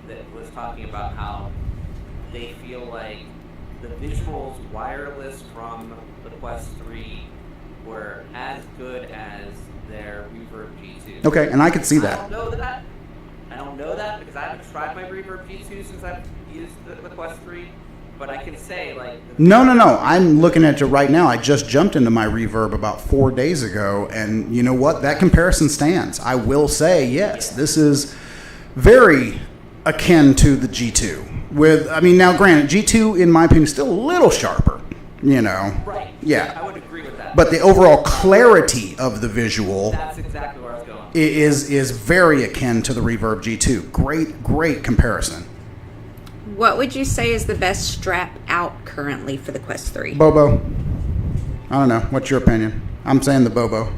that was talking about how they feel like the visuals wireless from the Quest 3 were as good as their Reverb G2. Okay, and I could see I that. don't know that. I don't know that because I haven't tried my Reverb G2 since I've used the Quest 3. But I can say, like... No. I'm looking at it right now. I just jumped into my Reverb about 4 days ago, and you know what? That comparison stands. I will say, yes, this is very akin to the G2. Now granted, G2, in my opinion, is still a little sharper, Right. Yeah. I would agree with that. But the overall clarity of the visual That's exactly where I was going. is very akin to the Reverb G2. Great comparison. What would you say is the best strap out currently for the Quest 3? Bobo. I don't know. What's your opinion? I'm saying the Bobo.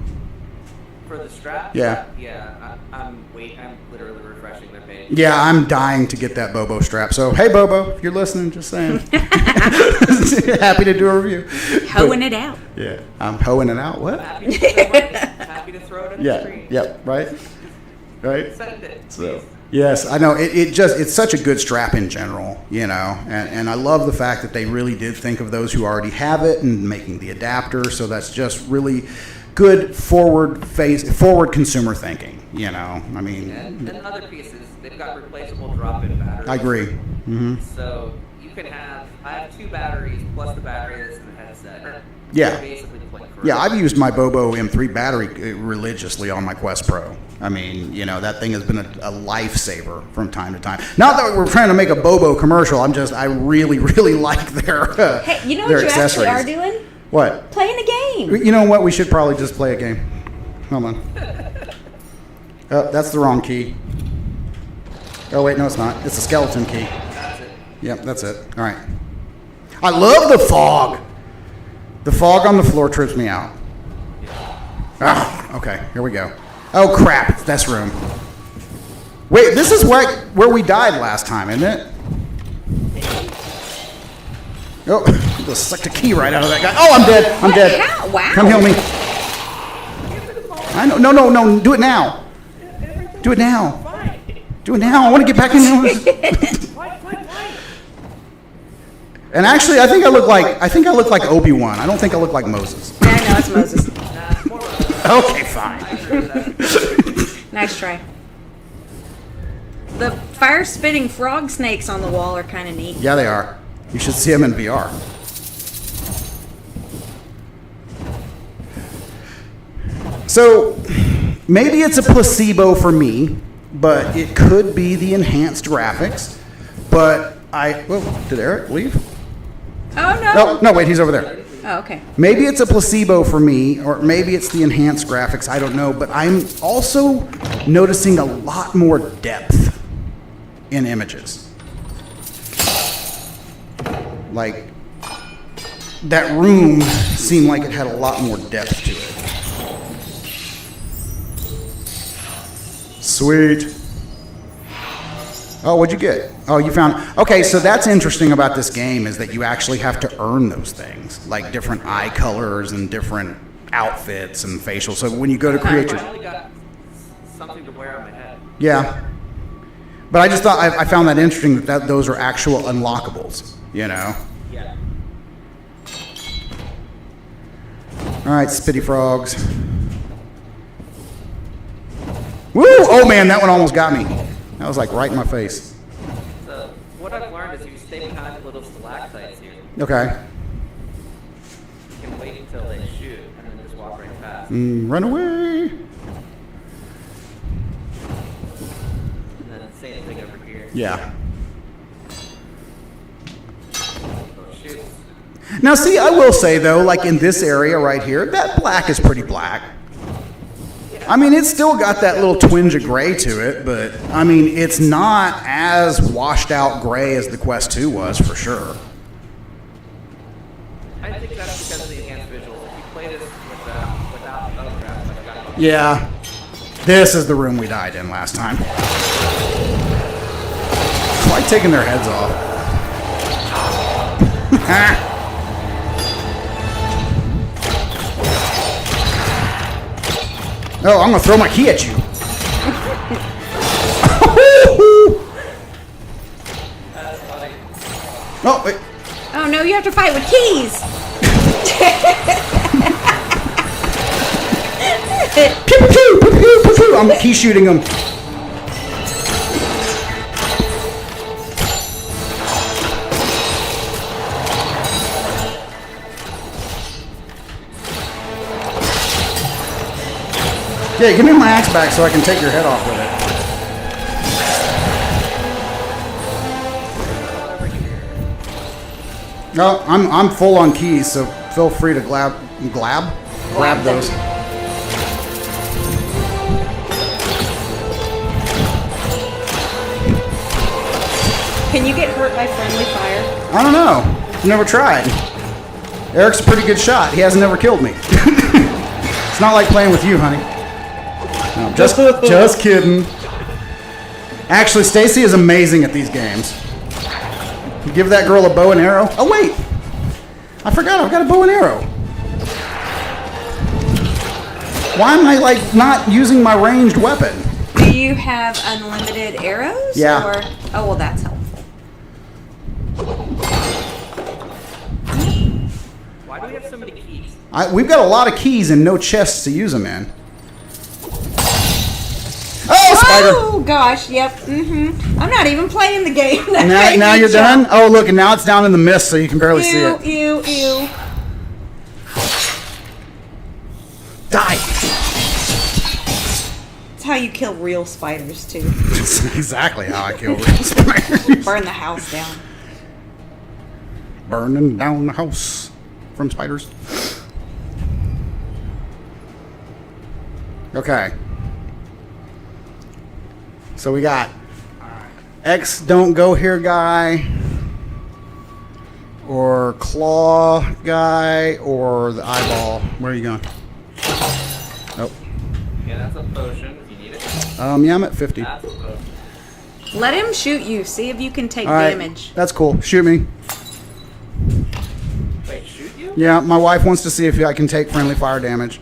For the strap? Yeah. Yeah. I'm literally refreshing their page. Yeah, I'm dying to get that Bobo strap. So, hey, Bobo, if you're listening, just saying. Happy to do a review. Hoeing it out. Yeah, I'm hoeing it out. What? Happy to throw money. Happy to throw it on the Yeah, screen. yep, right? Right? Send it. So, please. yes, I know. It's such a good strap in general, and I love the fact that they really did think of those who already have it and making the adapter. So that's just really good forward consumer thinking, And other pieces, they've got replaceable drop-in batteries. I agree. Mm-hmm. So you can I have 2 batteries plus the battery that's in the headset. Yeah. Basically like Yeah, I've used my Bobo M3 battery religiously on my Quest Pro. That thing has been a lifesaver from time to time. Not that we're trying to make a Bobo commercial. I really, really like their Hey, you know their what you accessories. actually are doing? What? Playing a game. You know what? We should probably just play a game. Hold on. Oh, that's the wrong key. Oh, wait, no, it's not. It's a skeleton key. That's it. Yep, that's it. All right. I love the fog. The fog on the floor trips me out. Okay, here we go. Oh, crap. It's this room. Wait, this is where we died last time, isn't it? Oh, just sucked a key right out of that guy. Oh, I'm dead. I'm dead. How? Wow. Come heal me. I know. No. Do it now. Do it now. Do it now. I want to get back in there. And actually, I think I look like Obi-Wan. I don't think I look like Moses. Yeah, I know, it's Moses. Okay, fine. Nice try. The fire-spitting frog snakes on the wall are kind of neat. Yeah, they are. You should see them in VR. So, maybe it's a placebo for me, but it could be the enhanced graphics. But did Eric leave? Oh, no. No, wait, he's over there. Oh, okay. Maybe it's a placebo for me, or maybe it's the enhanced graphics, I don't know, but I'm also noticing a lot more depth in images. Like, that room seemed like it had a lot more depth to it. Sweet. Oh, what'd you get? Oh, you found... Okay, so that's interesting about this game is that you actually have to earn those things. Like different eye colors and different outfits and facial. So when you go to create your... I only got something to wear on my head. Yeah. But I just thought... I found that interesting that those are actual unlockables, you know? Yeah. All right, spitty frogs. Woo! Oh, man, that one almost got me. That was like right in my face. So what I've learned is if you stay behind the little stalactites here, Okay. you can wait until they shoot and then just walk right past. Run away. And then same thing over here. Yeah. Shoot. Now, see, I will say, though, like in this area right here, that black is pretty black. I mean, it's still got that little twinge of gray to it, but, I mean, it's not as washed out gray as the Quest 2 was, for sure. I think that's because of the enhanced visuals. If you play this without other graphics, like I got Yeah. This is the room we died in last time. Why taking their heads off? Oh, I'm gonna throw my key at you. Oh, wait. Oh no, you have to fight with keys. Pew, pew, pew, pew, pew, pew. I'm key shooting them. Yeah, give me my axe back so I can take your head off with it. No, I'm full on keys, so feel free to grab those. Can you get hurt by friendly fire? I don't know. Never tried. Eric's a pretty good shot. He hasn't ever killed me. It's not like playing with you, honey. No, just kidding. Actually, Stacey is amazing at these games. You give that girl a bow and arrow. Oh wait, I forgot I've got a bow and arrow. Why am I like not using my ranged weapon? Do you have unlimited arrows? Yeah. Or, oh well, that's helpful. Why do we have so many keys? We've got a lot of keys and no chests to use them in. Oh, spider! Oh gosh, yep. I'm not even playing the game. Now you're done? Oh, look, and now it's down in the mist so you can barely see it. Ew. Die! That's how you kill real spiders, too. That's exactly how I kill real spiders. Burn the house down. Burning down the house from spiders. Okay. So we got X don't go here guy, or claw guy, or the eyeball. Where are you going? Oh. Yeah, that's a potion if you need it. Yeah, I'm at 50. That's a potion. Let him shoot you. See if you can take All right, damage. that's cool. Shoot me. Wait, shoot you? Yeah, my wife wants to see if I can take friendly fire damage.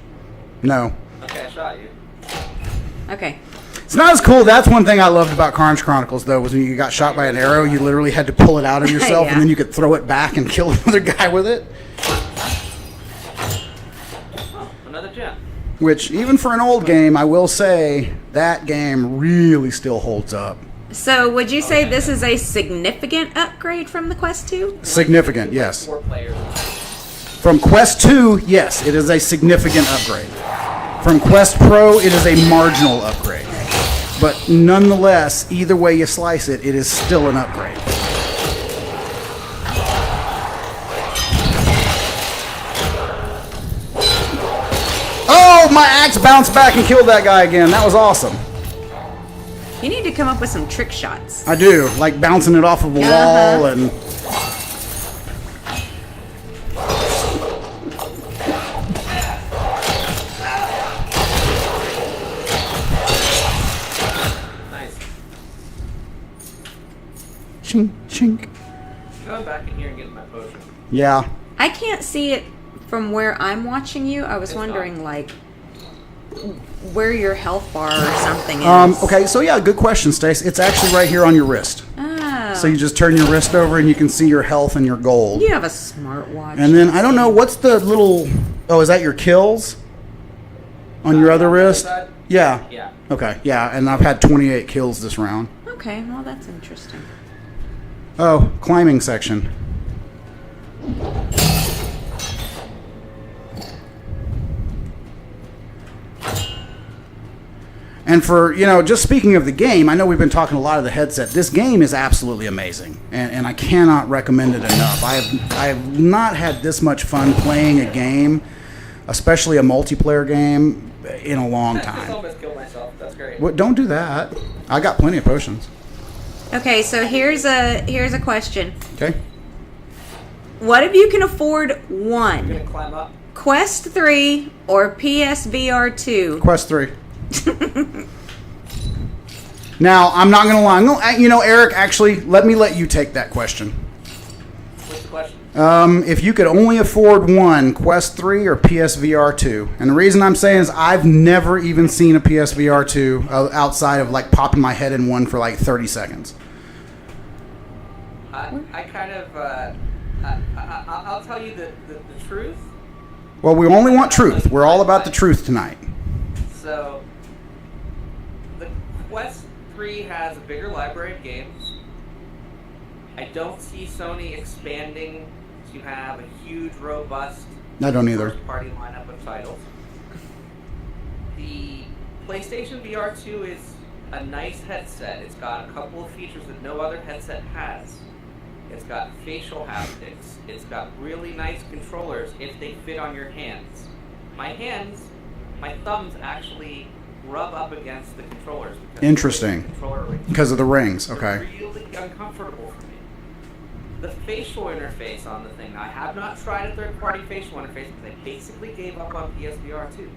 No. Okay, I shot you. Okay. It's not as cool. That's one thing I loved about Carnage Chronicles, though, was when you got shot by an arrow, you literally had to pull it out of yourself, Yeah. and then you could throw it back and kill another guy with it. Oh, another gem. Which, even for an old game, I will say, that game really still holds up. So, would you say this is a significant upgrade from the Quest 2? Significant, yes. 4 players. From Quest 2, yes, it is a significant upgrade. From Quest Pro, it is a marginal upgrade. But nonetheless, either way you slice it, it is still an upgrade. Oh, my axe bounced back and killed that guy again. That was awesome. You need to come up with some trick shots. I do, like bouncing it off of a wall and... Yeah. I can't see it from where I'm watching you. I was wondering, like, where your health bar or something is. Okay, so yeah, good question, Stace. It's actually right here on your wrist. Oh. So you just turn your wrist over and you can see your health and your gold. You have a smartwatch. And then I don't know what's the little. Oh, is that your kills on your other wrist? Yeah. Yeah. Okay. Yeah, and I've had 28 kills this round. Okay, well, that's interesting. Oh, climbing section. And for, just speaking of the game, I know we've been talking a lot of the headset. This game is absolutely amazing, and I cannot recommend it enough. I have not had this much fun playing a game, especially a multiplayer game, in a long I just time. almost killed myself. That's great. Well, don't do that. I got plenty of potions. Okay, so here's a question. Okay. What if you can afford I'm one? gonna climb up. Quest 3 or PSVR 2? Quest 3. Now, I'm not going to lie. Eric, actually, let you take that question. What's the question? If you could only afford one, Quest 3 or PSVR 2. And the reason I'm saying is I've never even seen a PSVR 2 outside of, like, popping my head in one for, like, 30 seconds. I kind of, I'll tell you the truth. Well, we only want truth. We're all about the truth tonight. So, the Quest 3 has a bigger library of games. I don't see Sony expanding to have a huge, robust I don't either. first-party lineup of titles. The PlayStation VR 2 is a nice headset. It's got a couple of features that no other headset has. It's got facial haptics. It's got really nice controllers if they fit on your hands. My thumbs actually rub up against the controllers. Interesting. Because of the rings. They're Okay. really uncomfortable for me. The facial interface on the thing. I have not tried a third-party facial interface because I basically gave up on PSVR 2.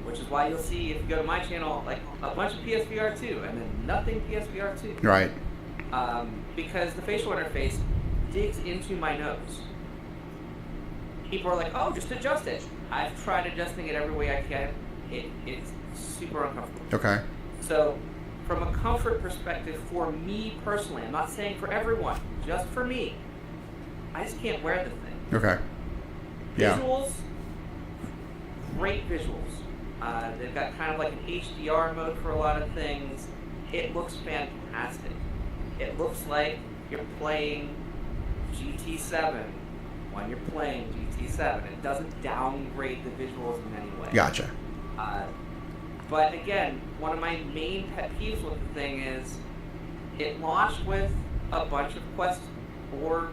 Which is why you'll see, if you go to my channel, like a bunch of PSVR 2 and then nothing PSVR 2. Right. Because the facial interface digs into my nose. People are like, oh, just adjust it. I've tried adjusting it every way I can. It's super uncomfortable. Okay. So, from a comfort perspective, for me personally, I'm not saying for everyone, just for me, I just can't wear the thing. Okay. Yeah. Visuals, great visuals. They've got kind of like an HDR mode for a lot of things. It looks fantastic. It looks like you're playing GT7 when you're playing GT7. It doesn't downgrade the visuals in any way. Gotcha. But again, one of my main pet peeves with the thing is it launched with a bunch of Quest or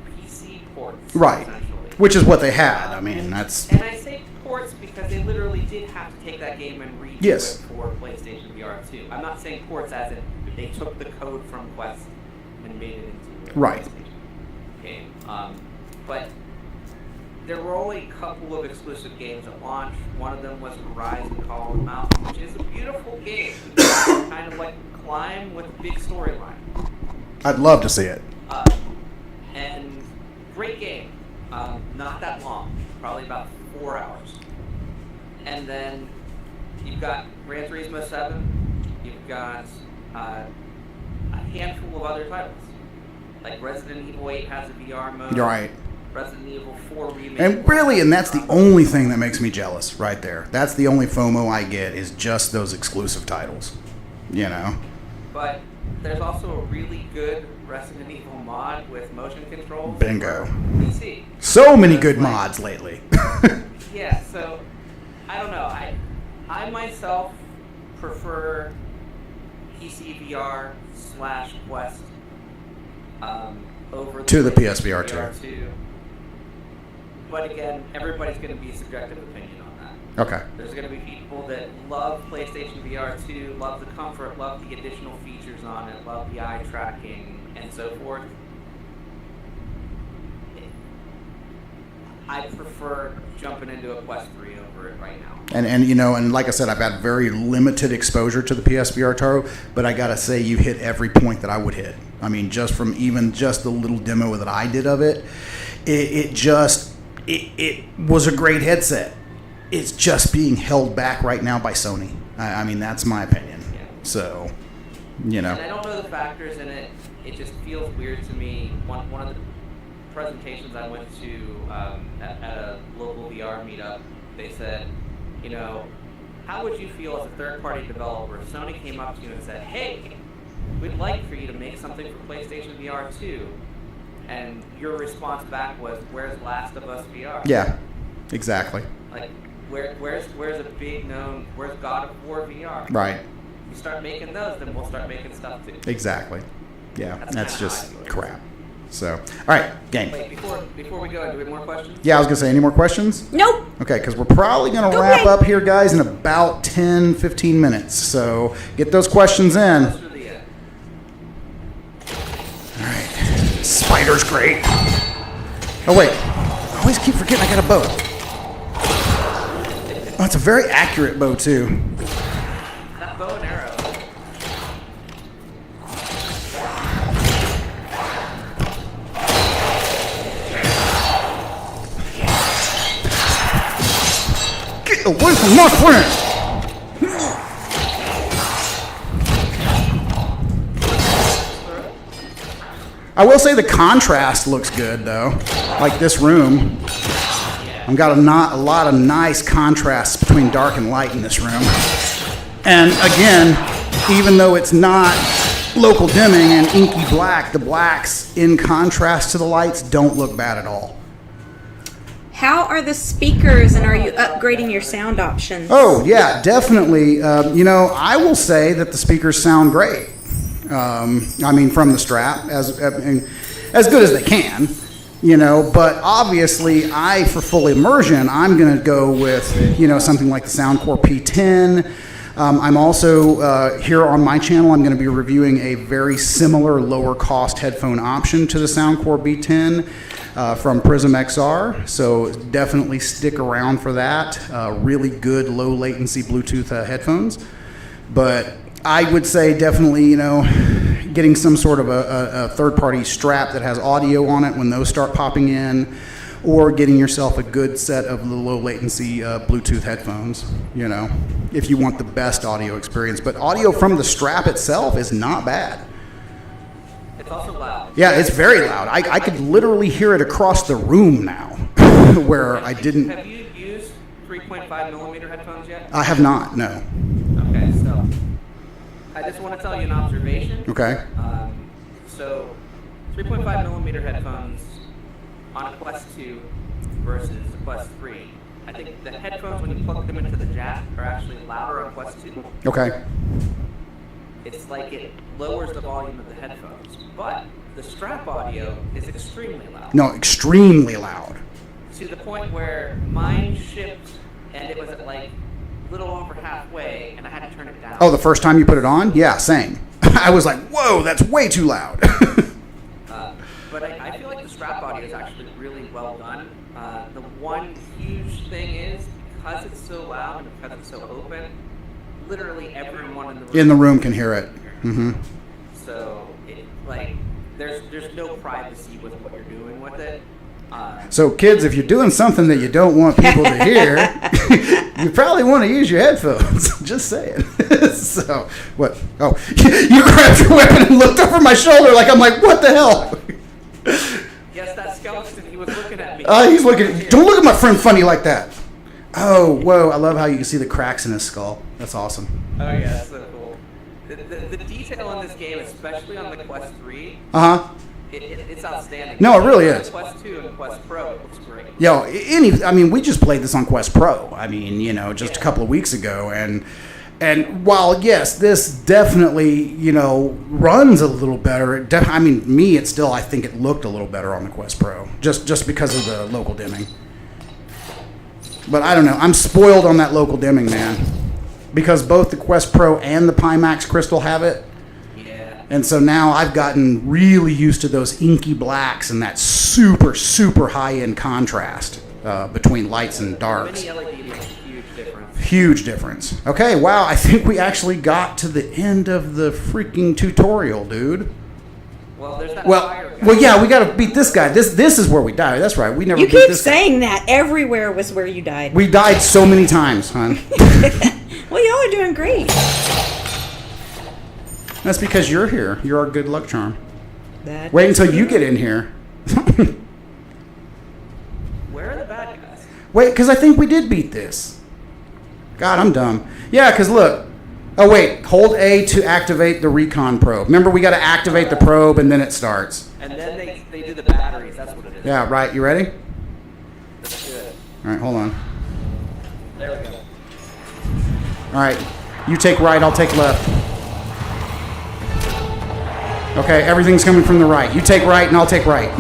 PC ports. Right. Essentially. Which is what they had. I mean, that's... And I say ports because they literally did have to take that game and redo Yes. it for PlayStation VR 2. I'm not saying ports as in they took the code from Quest and made it into a Right. PlayStation game. But there were only a couple of exclusive games at launch. One of them was Horizon Call of the Mountain, which is a beautiful game. Kind of like Climb with a big storyline. I'd love to see it. And great game. Not that long. Probably about 4 hours. And then you've got Gran Turismo 7. You've got a handful of other titles. Like Resident Evil 8 has a VR mode. You're right. Resident Evil 4 remake. And that's the only thing that makes me jealous right there. That's the only FOMO I get is just those exclusive titles. But there's also a really good Resident Evil mod with motion controls. Bingo. for PC. So many good mods lately. Yeah, so I don't know. I myself prefer PC VR / Quest over To the PlayStation PSVR 2. But again, everybody's going to be a subjective opinion on that. Okay. There's going to be people that love PlayStation VR 2, love the comfort, love the additional features on it, love the eye tracking, and so forth. I prefer jumping into a Quest 3 over it right now. And like I said, I've had very limited exposure to the PSVR 2, but I gotta say you hit every point that I would hit. I mean, just from even just the little demo that I did of it, it was a great headset. It's just being held back right now by Sony. I mean, that's my opinion. Yeah. So, you know. And I don't know the factors in it. It just feels weird to me. One of the presentations I went to at a local VR meetup, they said, you know, how would you feel as a third-party developer if Sony came up to you and said, hey, we'd like for you to make something for PlayStation VR 2, and your response back was, where's Last of Us VR? Yeah, exactly. Like, where's a big known, where's God of War VR? Right. You start making those, then we'll start making stuff too. Exactly. Yeah, that's just how I feel. crap. So, all right, game. Wait, before we go, do we have more questions? Yeah, I was going to say, any more questions? Nope. Okay, because we're probably going to Go wrap ahead. up here, guys, in about 10, 15 minutes. So get those questions in. Close to the end. All right. Spider's great. Oh, wait. I always keep forgetting I got a bow. Oh, it's a very accurate bow, too. That bow and arrow. Get away from my friend! I will say the contrast looks good, though. Like this room. I've got a lot of nice contrasts between dark and light in this room. And again, even though it's not local dimming and inky black, the blacks in contrast to the lights don't look bad at all. How are the speakers, and are you upgrading your sound options? Oh, yeah, definitely. You know, I will say that the speakers sound great. I mean, from the strap, as good as they can, you know, but obviously for full immersion, I'm going to go with, you know, something like the Soundcore P10. I'm also, here on my channel, I'm going to be reviewing a very similar lower cost headphone option to the Soundcore B10 from Prism XR. So definitely stick around for that. Really good low latency Bluetooth headphones. But I would say definitely, you know, getting some sort of a third-party strap that has audio on it when those start popping in, or getting yourself a good set of the low-latency Bluetooth headphones, you know, if you want the best audio experience. But audio from the strap itself is not bad. It's also loud. Yeah, it's very loud. I could literally hear it across the room now, where I didn't. Have you used 3.5 millimeter headphones yet? I have not, no. Okay, so I just want to tell you an observation. Okay. So 3.5 millimeter headphones on a Quest 2 versus a Quest 3. I think the headphones, when you plug them into the jack, are actually louder on Quest 2. Okay. It's like it lowers the volume of the headphones. But the strap audio is extremely loud. No, extremely loud. To the point where mine shipped and it was at like little over halfway and I had to turn it down. Oh, the first time you put it on? Yeah, same. I was like, whoa, that's way too loud. But I feel like the strap audio is actually really well done. The one huge thing is, because it's so loud and because it's so open, literally everyone In the room can hear it. Mm-hmm. So, there's no privacy with what you're doing with it. So, kids, if you're doing something that you don't want people to hear, you probably want to use your headphones. Just saying. So, what? Oh, you grabbed your weapon and looked over my shoulder like I'm like, what the hell? Yes, that skeleton, he was looking at me. He's looking. Don't look at my friend funny like that. Oh, whoa! I love how you can see the cracks in his skull. That's awesome. Oh yeah, that's so cool. The detail in this game, especially on the Quest 3, it's outstanding. No, it really is. Quest 2 and Quest Pro, it looks great. Yo, we just played this on Quest Pro. I mean, you know, just a couple of weeks ago, and while yes, this definitely, you know, runs a little better. I think it looked a little better on the Quest Pro, just because of the local dimming. But I don't know. I'm spoiled on that local dimming, man, because both the Quest Pro and the Pimax Crystal have it. Yeah. And so now I've gotten really used to those inky blacks and that super, super high-end contrast between lights and darks. Mini LED makes a huge difference. Huge difference. Okay, wow, I think we actually got to the end of the freaking tutorial, dude. Well, there's that Well, fire guy. well, yeah, we got to beat this guy. This is where we die. That's right. We never You beat keep this guy. saying that. Everywhere was where you died. We died so many times, hon. Well, y'all are doing great. That's because you're here. You're our good luck charm. That Wait until you get in here. Where are the bad guys? Wait, because I think we did beat this. God, I'm dumb. Yeah, because look. Oh, wait. Hold A to activate the recon probe. Remember, we got to activate the probe, and then it starts. And then they do the batteries. That's what it is. Yeah, right. You ready? That's good. All right, hold on. There we go. All right. You take right, I'll take left. Okay, everything's coming from the right. You take right, and I'll take right.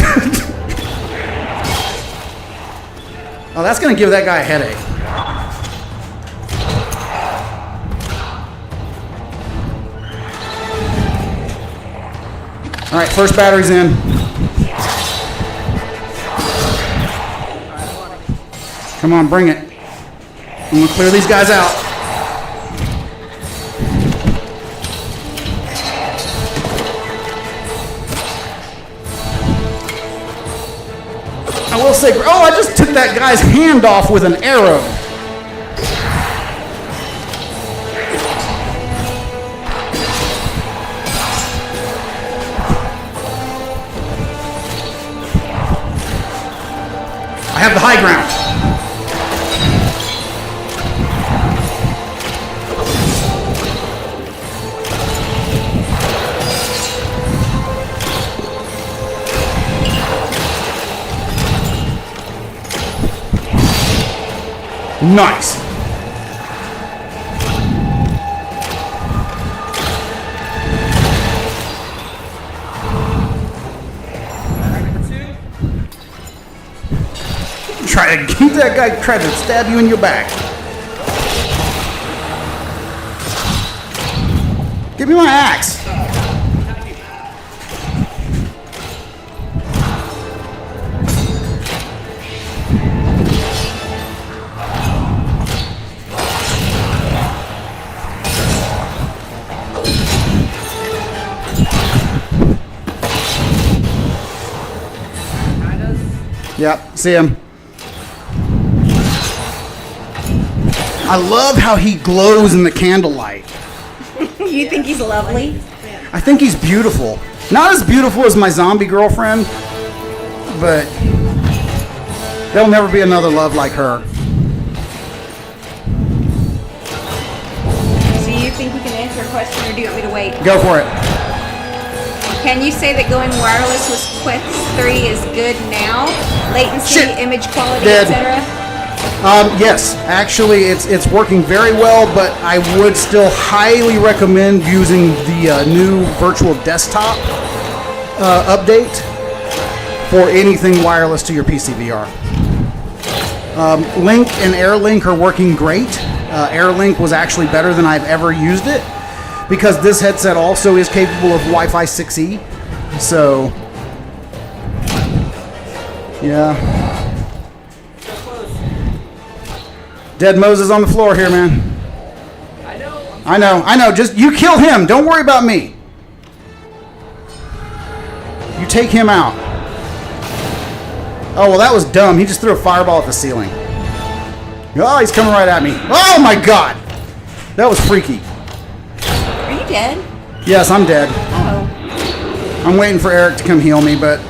Oh, that's going to give that guy a headache. All right, first battery's in. Come on, bring it. I'm going to clear these guys out. I will say, oh, I just took that guy's hand off with an arrow. I have the high ground. Nice. Try to keep that guy try to stab you in your back. Give me my axe. Yep, see him. I love how he glows in the candlelight. You think he's lovely? I think he's beautiful. Not as beautiful as my zombie girlfriend, but there'll never be another love like her. So you think you can answer a question, or do you want me to wait? Go for it. Can you say that going wireless with Quest 3 is good now? Latency, Shit. image quality, Dead. etc.? Yes, actually, it's working very well, but I would still highly recommend using the new virtual desktop update for anything wireless to your PC VR. Link and AirLink are working great. AirLink was actually better than I've ever used it because this headset also is capable of Wi-Fi 6E. So, yeah. Dead Moses on the floor here, man. I know. Just you kill him. Don't worry about me. You take him out. Oh, well, that was dumb. He just threw a fireball at the ceiling. Oh, he's coming right at me. Oh, my God. That was freaky. Are you dead? Yes, I'm dead. Oh. I'm waiting for Eric to come heal me, but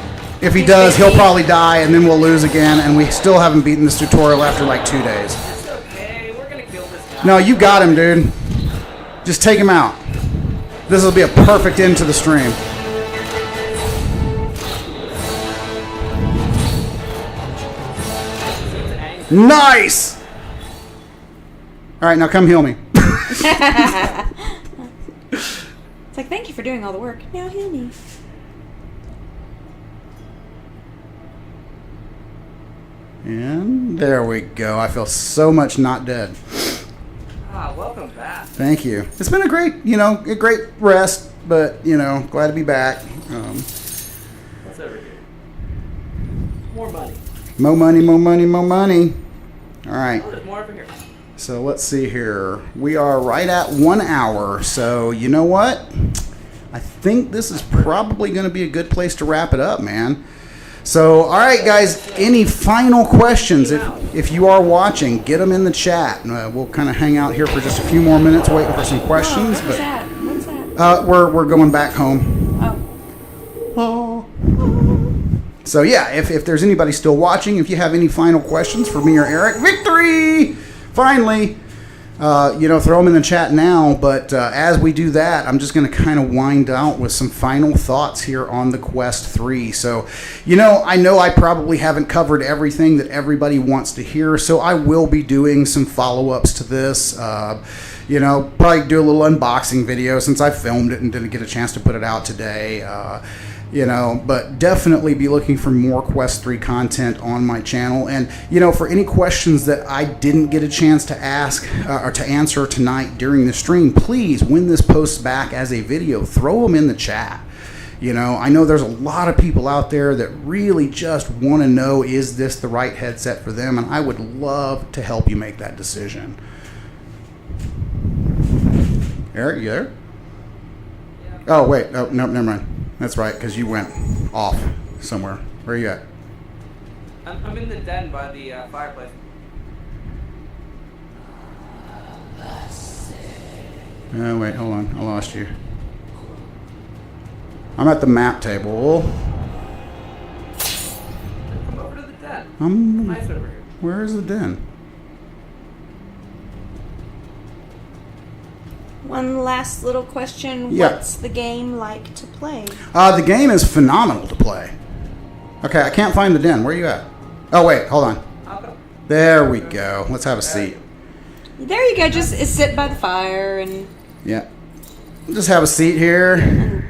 if he does, he'll probably die, and then we'll lose again, and we still haven't beaten this tutorial after like 2 days. No, you got him, dude. Just take him out. This will be a perfect end to the stream. Nice! Alright, now come heal me. It's like, thank you for doing all the work. Now heal me. And there we go. I feel so much not dead. Welcome back. Thank you. It's been a great rest, but, glad to be back. What's over here? More money. More money. All right. Oh, there's more over here. So let's see here. We are right at 1 hour. So you know what? I think this is probably going to be a good place to wrap it up, man. So, all right, guys, any final questions? If you are watching, get them in the chat. We'll kind of hang out here for just a few more minutes waiting for some questions. What's that? What's that? We're going back home. Oh. So, yeah, if there's anybody still watching, if you have any final questions for me or Eric, victory! Finally! Throw them in the chat now, but as we do that, I'm just going to kind of wind out with some final thoughts here on the Quest 3. So, I know I probably haven't covered everything that everybody wants to hear, so I will be doing some follow-ups to this. Probably do a little unboxing video since I filmed it and didn't get a chance to put it out today. But definitely be looking for more Quest 3 content on my channel. And, for any questions that I didn't get a chance to ask or to answer tonight during the stream, please, when this posts back as a video, throw them in the chat. I know there's a lot of people out there that really just want to know, is this the right headset for them? And I would love to help you make that decision. Eric, you there? Oh, wait. Oh, no, never mind. That's right, because you went off somewhere. Where are you at? I'm in the den by the fireplace. Oh, wait, hold on. I lost you. I'm at the map table. Come over to the den. Nice over here. Where is the den? One last little question. Yeah. What's the game like to play? The game is phenomenal to play. Okay, I can't find the den. Where are you at? Oh, wait, hold on. There we go. Let's have a seat. There you go. Just sit by the fire and... Yeah. Just have a seat here.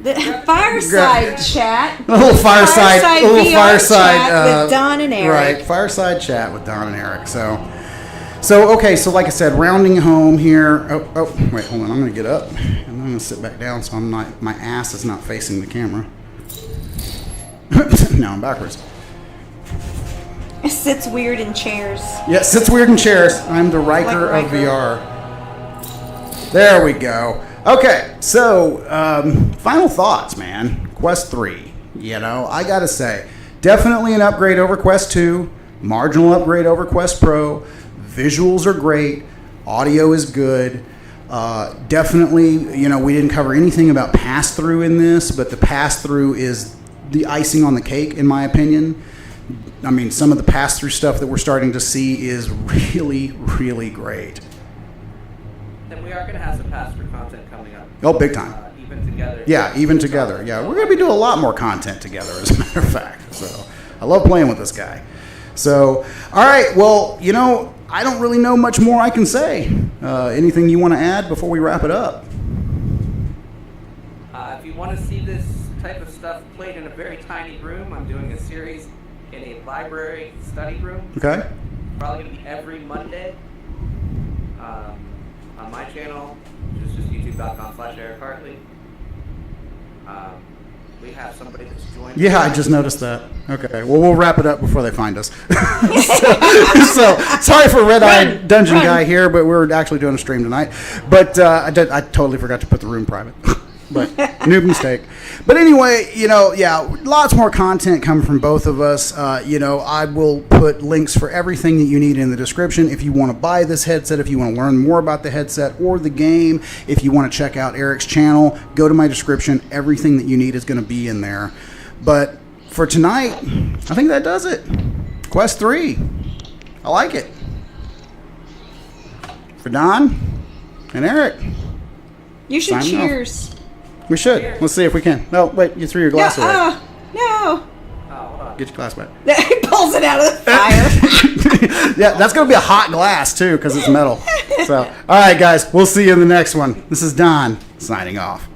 The fireside chat. A little fireside VR chat with Don and Erik. Right, fireside chat with Don and Erik. So okay, so like I said, rounding home here. Oh, wait, hold on. I'm going to get up, and I'm going to sit back down so my ass is not facing the camera. Now I'm backwards. It sits weird in chairs. Yeah, it sits weird in chairs. I'm the Riker of VR. There we go. Okay, so final thoughts, man. Quest 3. I got to say, definitely an upgrade over Quest 2. Marginal upgrade over Quest Pro. Visuals are great. Audio is good. Definitely, we didn't cover anything about pass-through in this, but the pass-through is the icing on the cake, in my opinion. I mean, some of the pass-through stuff that we're starting to see is really, really great. And we are going to have some pass-through content coming up. Oh, big time. Even together. Yeah, even together. Yeah, we're going to be doing a lot more content together, as a matter of fact. So I love playing with this guy. So, all right, well, I don't really know much more I can say. Anything you want to add before we wrap it up? If you want to see this type of stuff played in a very tiny room, I'm doing a series in a library study room. Okay. Probably going to be every Monday on my channel, which is just youtube.com/ErikHartley. We have somebody that's joined. Yeah, I just noticed that. Okay, well, we'll wrap it up before they find us. so sorry for Red Eye Dungeon Guy here, but we're actually doing a stream tonight. But I totally forgot to put the room private. But noob mistake. But anyway, lots more content coming from both of us. I will put links for everything that you need in the description. If you want to buy this headset, if you want to learn more about the headset or the game, if you want to check out Erik's channel, go to my description. Everything that you need is going to be in there. But for tonight, I think that does it. Quest 3. I like it. For Don and Erik. You should Signing cheers. Off. We should. Cheers. Let's see if we can. No, wait, you threw your glass away. No. Oh, hold on. Get your glass back. He pulls it out of the fire. Yeah, that's going to be a hot glass, too, because it's metal. So, all right, guys, we'll see you in the next one. This is Don, signing off.